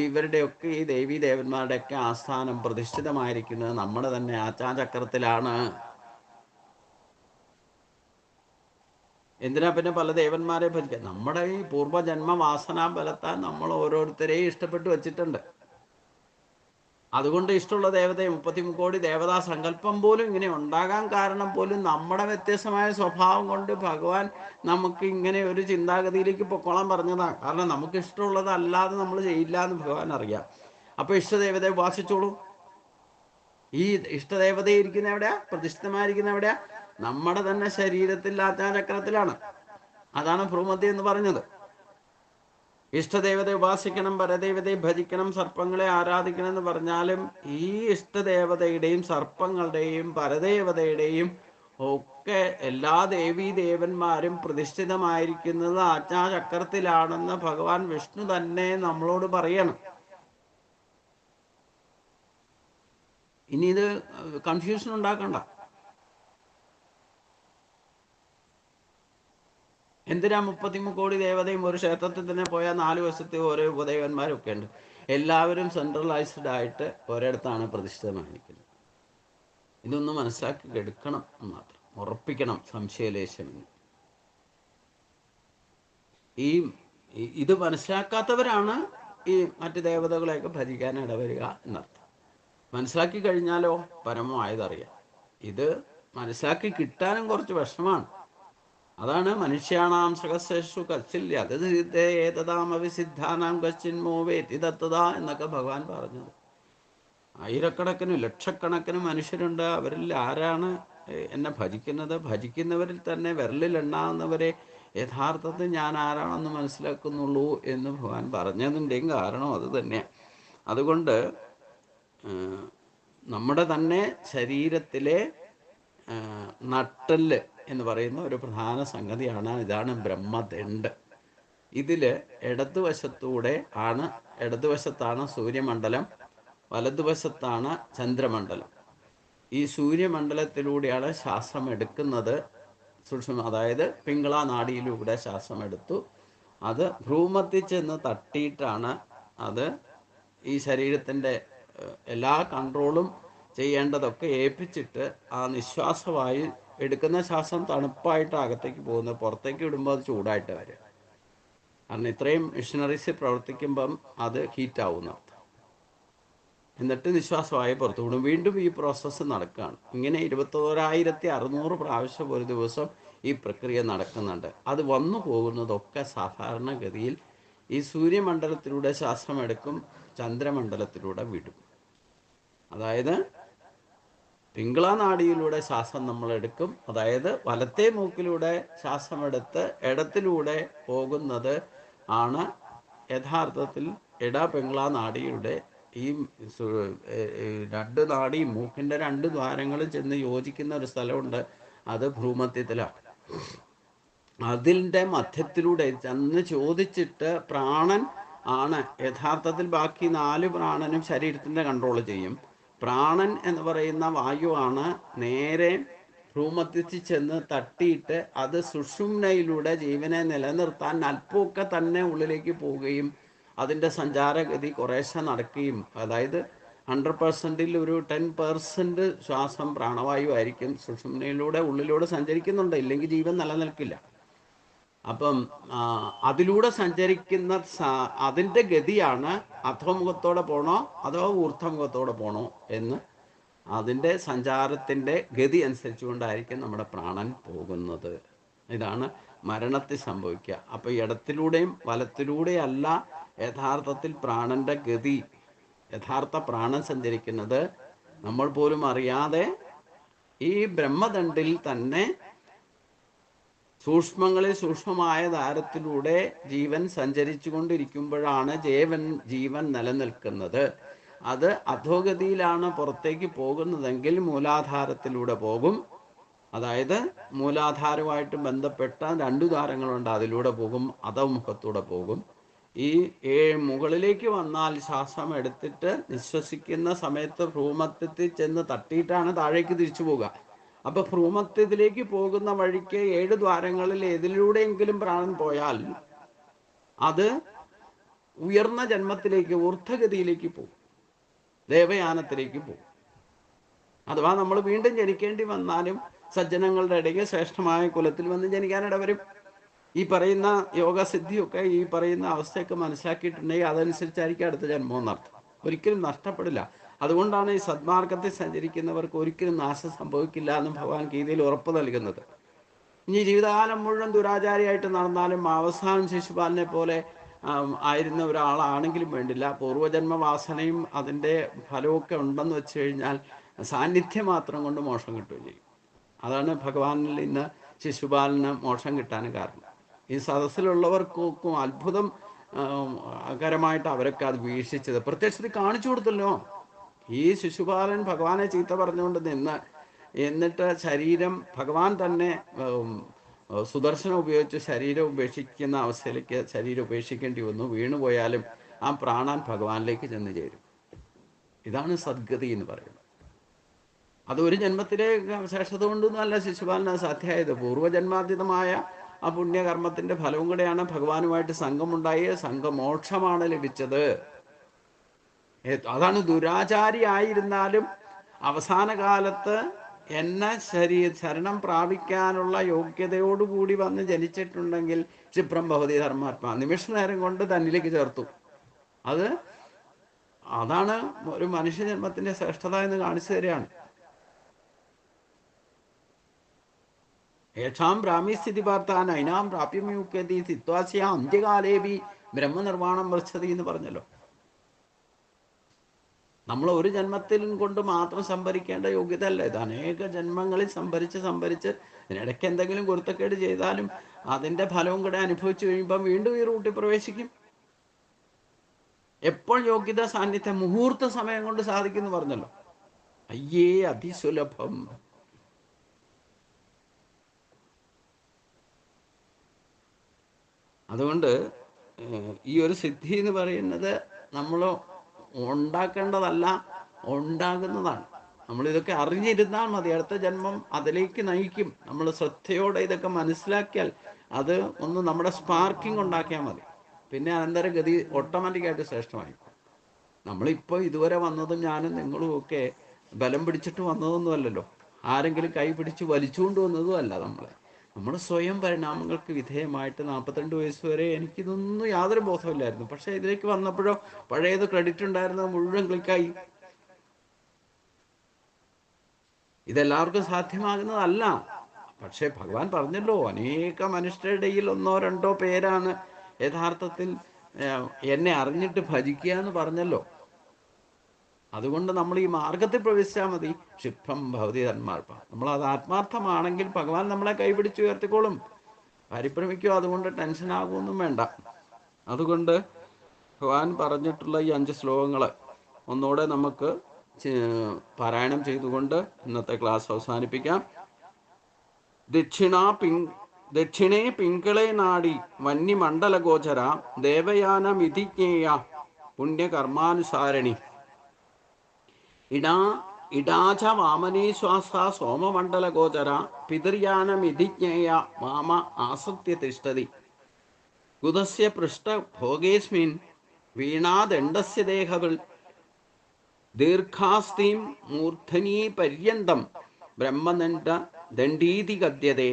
ഇവരുടെയൊക്കെ ഈ ദേവീ ദേവന്മാരുടെയൊക്കെ ആസ്ഥാനം പ്രതിഷ്ഠിതമായിരിക്കുന്നത് നമ്മുടെ തന്നെ ആജ്ഞാചക്രത്തിലാണ്. എന്തിനാ പിന്നെ പല ദേവന്മാരെ ഭജിക്കുക? നമ്മുടെ ഈ പൂർവ്വജന്മ വാസനാ ബലത്താൽ നമ്മൾ ഓരോരുത്തരെയും ഇഷ്ടപ്പെട്ടു വച്ചിട്ടുണ്ട്. അതുകൊണ്ട് ഇഷ്ടമുള്ള ദേവതയെ 33 കോടി ദേവതാ സങ്കല്പം പോലും ഇങ്ങനെ ഉണ്ടാകാൻ കാരണം പോലും നമ്മുടെ വ്യത്യസ്തമായ സ്വഭാവം കൊണ്ട് ഭഗവാൻ നമുക്ക് ഇങ്ങനെ ഒരു ചിന്താഗതിയിലേക്ക് പൊക്കോളാൻ പറഞ്ഞതാണ്. കാരണം നമുക്ക് ഇഷ്ടമുള്ളത് അല്ലാതെ നമ്മൾ ചെയ്യില്ല എന്ന് ഭഗവാൻ അറിയാം. അപ്പൊ ഇഷ്ടദേവതയെ ഉപാസിച്ചോളൂ. ഈ ഇഷ്ടദേവതയെ ഇരിക്കുന്ന എവിടെയാ? പ്രതിഷ്ഠിതമായിരിക്കുന്ന എവിടെയാ? നമ്മുടെ തന്നെ ശരീരത്തിൽ ആജ്ഞാചക്രത്തിലാണ്. അതാണ് ഭ്രൂമധ്യം എന്ന് പറഞ്ഞത്. ഇഷ്ടദേവതയെ ഉപാസിക്കണം, പരദേവതയെ ഭജിക്കണം, സർപ്പങ്ങളെ ആരാധിക്കണം എന്ന് പറഞ്ഞാലും ഈ ഇഷ്ടദേവതയുടെയും സർപ്പങ്ങളുടെയും പരദേവതയുടെയും ഒക്കെ എല്ലാ ദേവീ ദേവന്മാരും പ്രതിഷ്ഠിതമായിരിക്കുന്നത് ആജ്ഞാചക്രത്തിലാണെന്ന് ഭഗവാൻ വിഷ്ണു തന്നെ നമ്മളോട് പറയണം. ഇനി ഇത് കൺഫ്യൂഷൻ ഉണ്ടാക്കണ്ട. എന്തിനാ 33 കോടി ദേവതയും ഒരു ക്ഷേത്രത്തിൽ തന്നെ പോയാൽ 4 വശത്ത് ഓരോ ഉപദേവന്മാരൊക്കെ ഉണ്ട്. എല്ലാവരും സെൻട്രലൈസ്ഡ് ആയിട്ട് ഒരിടത്താണ് പ്രതിഷ്ഠിതമായിരിക്കുന്നത്. ഇതൊന്ന് മനസ്സിലാക്കി എടുക്കണം മാത്രം, ഉറപ്പിക്കണം സംശയലേശമെന്ന്. ഇത് മനസ്സിലാക്കാത്തവരാണ് ഈ മറ്റ് ദേവതകളെയൊക്കെ ഭജിക്കാൻ ഇടവരിക എന്നർത്ഥം. മനസ്സിലാക്കി കഴിഞ്ഞാലോ പരമമായതറിയാം. ഇത് മനസ്സിലാക്കി കിട്ടാനും കുറച്ച് വിഷമമാണ്. അതാണ് മനുഷ്യാണാം സഹസ്രേഷു കച്ചില്യ ഏതതാമവിസിദ്ധാനാം കശ്ചിന്മോ വേത്തി തത്തത എന്നൊക്കെ ഭഗവാൻ പറഞ്ഞത്. ആയിരക്കണക്കിന് ലക്ഷക്കണക്കിന് മനുഷ്യരുണ്ട്. അവരിൽ ആരാണ് എന്നെ ഭജിക്കുന്നത്? ഭജിക്കുന്നവരിൽ തന്നെ വിരലിലെണ്ണാവുന്നവരെ യഥാർത്ഥത്തിൽ ഞാൻ ആരാണെന്ന് മനസ്സിലാക്കുന്നുള്ളൂ എന്ന് ഭഗവാൻ പറഞ്ഞതിൻ്റെയും കാരണം അത് തന്നെയാണ്. അതുകൊണ്ട് നമ്മുടെ തന്നെ ശരീരത്തിലെ നട്ടെല്ല് എന്ന് പറയുന്ന ഒരു പ്രധാന സംഗതിയാണ്. ഇതാണ് ബ്രഹ്മദണ്ഡ്. ഇതിൽ ഇടതുവശത്താണ് സൂര്യമണ്ഡലം, വലതുവശത്താണ് ചന്ദ്രമണ്ഡലം. ഈ സൂര്യമണ്ഡലത്തിലൂടെയാണ് ശ്വാസം എടുക്കുന്നത്. അതായത് പിംഗള നാഡിയിലൂടെ ശ്വാസം എടുത്തു. അത് ഭ്രൂമത്തിൽ ചെന്ന് തട്ടിയിട്ടാണ് അത് ഈ ശരീരത്തിൻ്റെ എല്ലാ കൺട്രോളും ചെയ്യേണ്ടതൊക്കെ ഏൽപ്പിച്ചിട്ട് ആ നിശ്വാസമായി എടുക്കുന്ന ശ്വാസം തണുപ്പായിട്ട് അകത്തേക്ക് പോകുന്നത്. പുറത്തേക്ക് വിടുമ്പോൾ അത് ചൂടായിട്ട് വരിക. കാരണം ഇത്രയും മെഷീനറീസ് പ്രവർത്തിക്കുമ്പം അത് ഹീറ്റാവുന്ന അർത്ഥം. എന്നിട്ട് നിശ്വാസമായി പുറത്തു വിടും. വീണ്ടും ഈ പ്രോസസ്സ് നടക്കുകയാണ്. ഇങ്ങനെ 21,600 പ്രാവശ്യം ഒരു ദിവസം ഈ പ്രക്രിയ നടക്കുന്നുണ്ട്. അത് വന്നു പോകുന്നതൊക്കെ സാധാരണഗതിയിൽ ഈ സൂര്യമണ്ഡലത്തിലൂടെ ശ്വാസം എടുക്കും, ചന്ദ്രമണ്ഡലത്തിലൂടെ വിടും. അതായത് പിംഗള നാഡിയിലൂടെ ശ്വാസം നമ്മൾ എടുക്കും. അതായത് വലത്തെ മൂക്കിലൂടെ ശ്വാസമെടുത്ത് ഇടത്തിലൂടെ പോകുന്നത് ആണ് യഥാർത്ഥത്തിൽ പിംഗള നാഡിയുടെ ഈ 2 നാഡി മൂക്കിൻ്റെ 2 ദ്വാരങ്ങളും ചെന്ന് യോജിക്കുന്ന ഒരു സ്ഥലമുണ്ട്. അത് ഭ്രൂമധ്യത്തിലാണ്. അതിൻ്റെ മധ്യത്തിലൂടെ ചെന്ന് ചോദിച്ചിട്ട് പ്രാണൻ ആണ് യഥാർത്ഥത്തിൽ ബാക്കി 4 പ്രാണനും ശരീരത്തിൻ്റെ കൺട്രോൾ ചെയ്യും. പ്രാണൻ എന്ന് പറയുന്ന വായുവാണ് നേരെ ഭ്രൂമധ്യത്തിൽ ചെന്ന് തട്ടിയിട്ട് അത് സുഷുമ്നയിലൂടെ ജീവനെ നിലനിർത്താൻ അല്പമൊക്കെ തന്നെ ഉള്ളിലേക്ക് പോവുകയും അതിൻ്റെ സഞ്ചാരഗതി കുറേശ്ശെ നടക്കുകയും, അതായത് 100%ൽ ഒരു 10% ശ്വാസം പ്രാണവായു ആയിരിക്കും സുഷുമ്നയിലൂടെ ഉള്ളിലൂടെ സഞ്ചരിക്കുന്നുണ്ട്. ഇല്ലെങ്കിൽ ജീവൻ നിലനിൽക്കില്ല. അപ്പം അതിലൂടെ സഞ്ചരിക്കുന്ന അതിൻ്റെ ഗതിയാണ് അധോമുഖത്തോടെ പോണോ അതോ ഊർധ്വമുഖത്തോടെ പോണോ എന്ന്, അതിൻ്റെ സഞ്ചാരത്തിൻ്റെ ഗതി അനുസരിച്ചുകൊണ്ടായിരിക്കും നമ്മുടെ പ്രാണൻ പോകുന്നത്. ഇതാണ് മരണത്തിൽ സംഭവിക്കുക. അപ്പോൾ ഇടത്തിലൂടെയും വലത്തിലൂടെയും അല്ല യഥാർത്ഥത്തിൽ പ്രാണന്റെ ഗതി. യഥാർത്ഥ പ്രാണൻ സഞ്ചരിക്കുന്നത് നമ്മൾ പോലും അറിയാതെ ഈ ബ്രഹ്മദണ്ഡിൽ തന്നെ സൂക്ഷ്മങ്ങളിൽ സൂക്ഷ്മമായ ദ്വാരത്തിലൂടെ ജീവൻ സഞ്ചരിച്ചു കൊണ്ടിരിക്കുമ്പോഴാണ് ജീവൻ നിലനിൽക്കുന്നത്. അത് അധോഗതിയിലാണ് പുറത്തേക്ക് പോകുന്നതെങ്കിൽ മൂലാധാരത്തിലൂടെ പോകും. അതായത് മൂലാധാരവുമായിട്ട് ബന്ധപ്പെട്ട 2 ദ്വാരങ്ങളുണ്ട്, അതിലൂടെ പോകും, അധോമുഖത്തൂടെ പോകും. ഈ മുകളിലേക്ക് വന്നാൽ ശ്വാസം എടുത്തിട്ട് നിശ്വസിക്കുന്ന സമയത്ത് ഭ്രൂമധ്യത്തിൽ ചെന്ന് തട്ടിയിട്ടാണ് താഴേക്ക് തിരിച്ചു പോകുക. അപ്പൊ ഭ്രൂമധ്യത്തിലേക്ക് പോകുന്ന വഴിക്ക് 7 ദ്വാരങ്ങളിൽ ഏതിലൂടെയെങ്കിലും പ്രാണൻ പോയാൽ അത് ഉയർന്ന ജന്മത്തിലേക്ക്, ഊർധ്വഗതിയിലേക്ക് പോകും, ദേവയാനത്തിലേക്ക് പോകും. അഥവാ നമ്മൾ വീണ്ടും ജനിക്കേണ്ടി വന്നാലും സജ്ജനങ്ങളുടെ ഇടയ്ക്ക് ശ്രേഷ്ഠമായ കുലത്തിൽ വന്ന് ജനിക്കാനിട വരും. ഈ പറയുന്ന യോഗസിദ്ധിയൊക്കെ ഈ പറയുന്ന അവസ്ഥയൊക്കെ മനസ്സിലാക്കിയിട്ടുണ്ടെങ്കിൽ അതനുസരിച്ചായിരിക്കും അടുത്ത ജന്മം എന്നർത്ഥം. ഒരിക്കലും നഷ്ടപ്പെടില്ല. അതുകൊണ്ടാണ് ഈ സദ്മാർഗത്തിൽ സഞ്ചരിക്കുന്നവർക്ക് ഒരിക്കലും നാശം സംഭവിക്കില്ല എന്ന് ഭഗവാൻ ഗീതയിൽ ഉറപ്പ് നൽകുന്നത്. ഇനി ജീവിതകാലം മുഴുവൻ ദുരാചാരിയായിട്ട് നടന്നാലും അവസാനം ശിശുപാലനെ പോലെ ആയിരുന്ന ഒരാളാണെങ്കിലും വേണ്ടില്ല, പൂർവ്വജന്മ വാസനയും അതിൻ്റെ ഫലമൊക്കെ ഉണ്ടെന്ന് വെച്ച് കഴിഞ്ഞാൽ സാന്നിധ്യം മാത്രം കൊണ്ട് മോക്ഷം കിട്ടുകയും ചെയ്യും. അതാണ് ഭഗവാനിൽ ഇന്ന് ശിശുപാലന് മോക്ഷം കിട്ടാൻ കാരണം. ഈ സദസ്സിലുള്ളവർക്കും അത്ഭുതം കരമായിട്ട് അവരൊക്കെ അത് വീക്ഷിച്ചത് പ്രത്യക്ഷത്തിൽ കാണിച്ചു കൊടുത്തല്ലോ. ഈ ശിശുപാലൻ ഭഗവാനെ ചീത്ത പറഞ്ഞുകൊണ്ട് എന്നിട്ട് ശരീരം ഭഗവാൻ തന്നെ സുദർശനം ഉപയോഗിച്ച് ശരീരം ഉപേക്ഷിക്കുന്ന അവസ്ഥയിലേക്ക് ശരീരം ഉപേക്ഷിക്കേണ്ടി വന്നു. വീണുപോയാലും ആ പ്രാണൻ ഭഗവാനിലേക്ക് ചെന്ന് ചേരും. ഇതാണ് സദ്ഗതി എന്ന് പറയുന്നത്. അത് ഒരു ജന്മത്തിലെ ശേഷത കൊണ്ടൊന്നും അല്ല ശിശുപാലന് സാധ്യമായത്. പൂർവ്വജന്മാർജിതമായ ആ പുണ്യകർമ്മത്തിന്റെ ഫലവും കൂടെയാണ് ഭഗവാനുമായിട്ട് സംഘമുണ്ടായി. സംഘമോക്ഷമാണ് ലഭിച്ചത്. അതാണ് ദുരാചാരി ആയിരുന്നാലും അവസാന കാലത്ത് എന്നെ ശരണം പ്രാപിക്കാനുള്ള യോഗ്യതയോടുകൂടി വന്ന് ജനിച്ചിട്ടുണ്ടെങ്കിൽ ക്ഷിപ്രം ഭവതി ധർമാത്മാ, നിമിഷ നേരം കൊണ്ട് തന്നിലേക്ക് ചേർത്തു. അതാണ് ഒരു മനുഷ്യജന്മത്തിന്റെ ശ്രേഷ്ഠത എന്ന് കാണിച്ചു തരികയാണ്. യേഷാം ബ്രാഹ്മീസ്ഥിതി പാർത്ഥാൻ അയിനാം പ്രാപ്യമയുക്യതി സിത്വാസ്യ അന്ത്യകാലേബി ബ്രഹ്മനിർവാണം വൃച്ഛതി എന്ന് പറഞ്ഞല്ലോ. നമ്മൾ ഒരു ജന്മത്തിൽ കൊണ്ട് മാത്രം സംഭരിക്കേണ്ട യോഗ്യത അല്ല ഇത്. അനേക ജന്മങ്ങളിൽ സംഭരിച്ച് ഇതിനിടയ്ക്ക് എന്തെങ്കിലും ഗുരുത്തക്കേട് ചെയ്താലും അതിൻ്റെ ഫലവും കൂടെ അനുഭവിച്ചു കഴിയുമ്പം വീണ്ടും ഈ റൂട്ടിൽ പ്രവേശിക്കും. എപ്പോൾ യോഗ്യത സാന്നിധ്യം മുഹൂർത്ത സമയം കൊണ്ട് സാധിക്കുന്നു പറഞ്ഞല്ലോ. അയ്യേ അതിസുലഭം. അതുകൊണ്ട് ഈ ഒരു സിദ്ധി എന്ന് പറയുന്നത് നമ്മൾ ഉണ്ടാക്കേണ്ടതല്ല, ഉണ്ടാകുന്നതാണ്. നമ്മളിതൊക്കെ അറിഞ്ഞിരുന്നാൽ മതി. അടുത്ത ജന്മം അതിലേക്ക് നയിക്കും. നമ്മൾ ശ്രദ്ധയോടെ ഇതൊക്കെ മനസ്സിലാക്കിയാൽ അത് ഒന്ന് നമ്മുടെ സ്പാർക്കിംഗ് ഉണ്ടാക്കിയാൽ മതി. പിന്നെ അനന്തരഗതി ഓട്ടോമാറ്റിക്കായിട്ട് ശ്രേഷ്ഠമായി. നമ്മളിപ്പോൾ ഇതുവരെ വന്നതും ഞാനും നിങ്ങളും ഒക്കെ ബലം പിടിച്ചിട്ട് വന്നതൊന്നും അല്ലല്ലോ. ആരെങ്കിലും കൈ പിടിച്ച് വലിച്ചുകൊണ്ട് വന്നതും അല്ല. നമ്മൾ സ്വയം പരിണാമങ്ങൾക്ക് വിധേയമായിട്ട് 42 വയസ്സ് വരെ എനിക്കിതൊന്നും യാതൊരു ബോധമില്ലായിരുന്നു. പക്ഷേ ഇതിലേക്ക് വന്നപ്പോഴോ പഴയത് ക്രെഡിറ്റ് ഉണ്ടായിരുന്നത് മുഴുവൻ ക്ലിക്കായി. ഇതെല്ലാവർക്കും സാധ്യമാകുന്നതല്ല. പക്ഷേ ഭഗവാൻ പറഞ്ഞല്ലോ, അനേക മനുഷ്യരുടെ ഇടയിൽ 1-2 പേരാണ് യഥാർത്ഥത്തിൽ എന്നെ അറിഞ്ഞിട്ട് ഭജിക്കുക എന്ന് പറഞ്ഞല്ലോ. അതുകൊണ്ട് നമ്മൾ ഈ മാർഗത്തിൽ പ്രവേശിച്ചാൽ മതി. ക്ഷിപ്രം ഭവതി ധർമാർപ്പ. നമ്മളത് ആത്മാർത്ഥമാണെങ്കിൽ ഭഗവാൻ നമ്മളെ കൈപിടിച്ച് ഉയർത്തിക്കോളും. പരിഭ്രമിക്കോ അതുകൊണ്ട് ടെൻഷനാകുമൊന്നും വേണ്ട. അതുകൊണ്ട് ഭഗവാൻ പറഞ്ഞിട്ടുള്ള ഈ 5 ശ്ലോകങ്ങൾ ഒന്നുകൂടെ നമുക്ക് പാരായണം ചെയ്തുകൊണ്ട് ഇന്നത്തെ ക്ലാസ് അവസാനിപ്പിക്കാം. ദക്ഷിണേ പിങ്കളേ നാടി വന്യമണ്ഡലഗോചര ദേവയാനമിതിജ്ഞേയ പുണ്യകർമാനുസാരണി ഇടാച വാമനേ ശ്വാസ സോമമണ്ഡലഗോചര പിതൃയാനമിതിജ്ഞേയ വാമ ആസത്യ തിഷ്ഠതി ഗുദസ്യ പൃഷ്ഠഭോഗേസ്മിൻ വീണാദണ്ഡസ്യ ദേഹവിൽ ദീർഘാസ്തീം മൂർധനീ പര്യന്തം ബ്രഹ്മദണ്ഡ ദണ്ഡീതി ഗദ്യതേ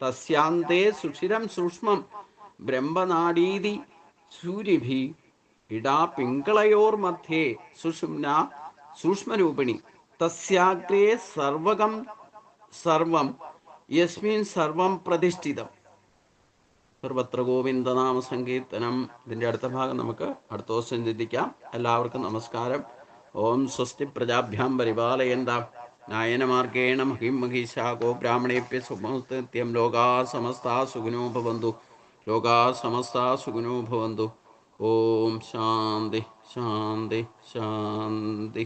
തസ്യാന്തേ സുഷിരം സൂക്ഷ്മം ബ്രഹ്മനാഡീതി സൂര്യഭി ഇടാ പിങ്കളയോർമധ്യേ സുഷുമ്ന സൂക്ഷ്മരൂപിണി തസ്യാഗ്രേ സർവകം സർവം യസ്മിൻ സർവം പ്രതിഷ്ഠിതം. സർവത്ര ഗോവിന്ദനാമ സങ്കീർത്തനം. ഇതിൻ്റെ അടുത്ത ഭാഗം നമുക്ക് അടുത്ത ദിവസം ചിന്തിക്കാം. എല്ലാവർക്കും നമസ്കാരം. ഓം സ്വസ്തി പ്രജാഭ്യാം പരിപാലയന്താം നായനമാർഗേണ മഹിം മഹിഷാ ഗോ ബ്രാഹ്മണേഭ്യ സുമസ്തൃത്യം ലോകാ സമസ്താ സുഖിനോ ഭവന്തു. ലോകാ സമസ്താ സുഖിനോ ഭവന്തു. ഓം ശാന്തി ശാന്തി ശാന്തി.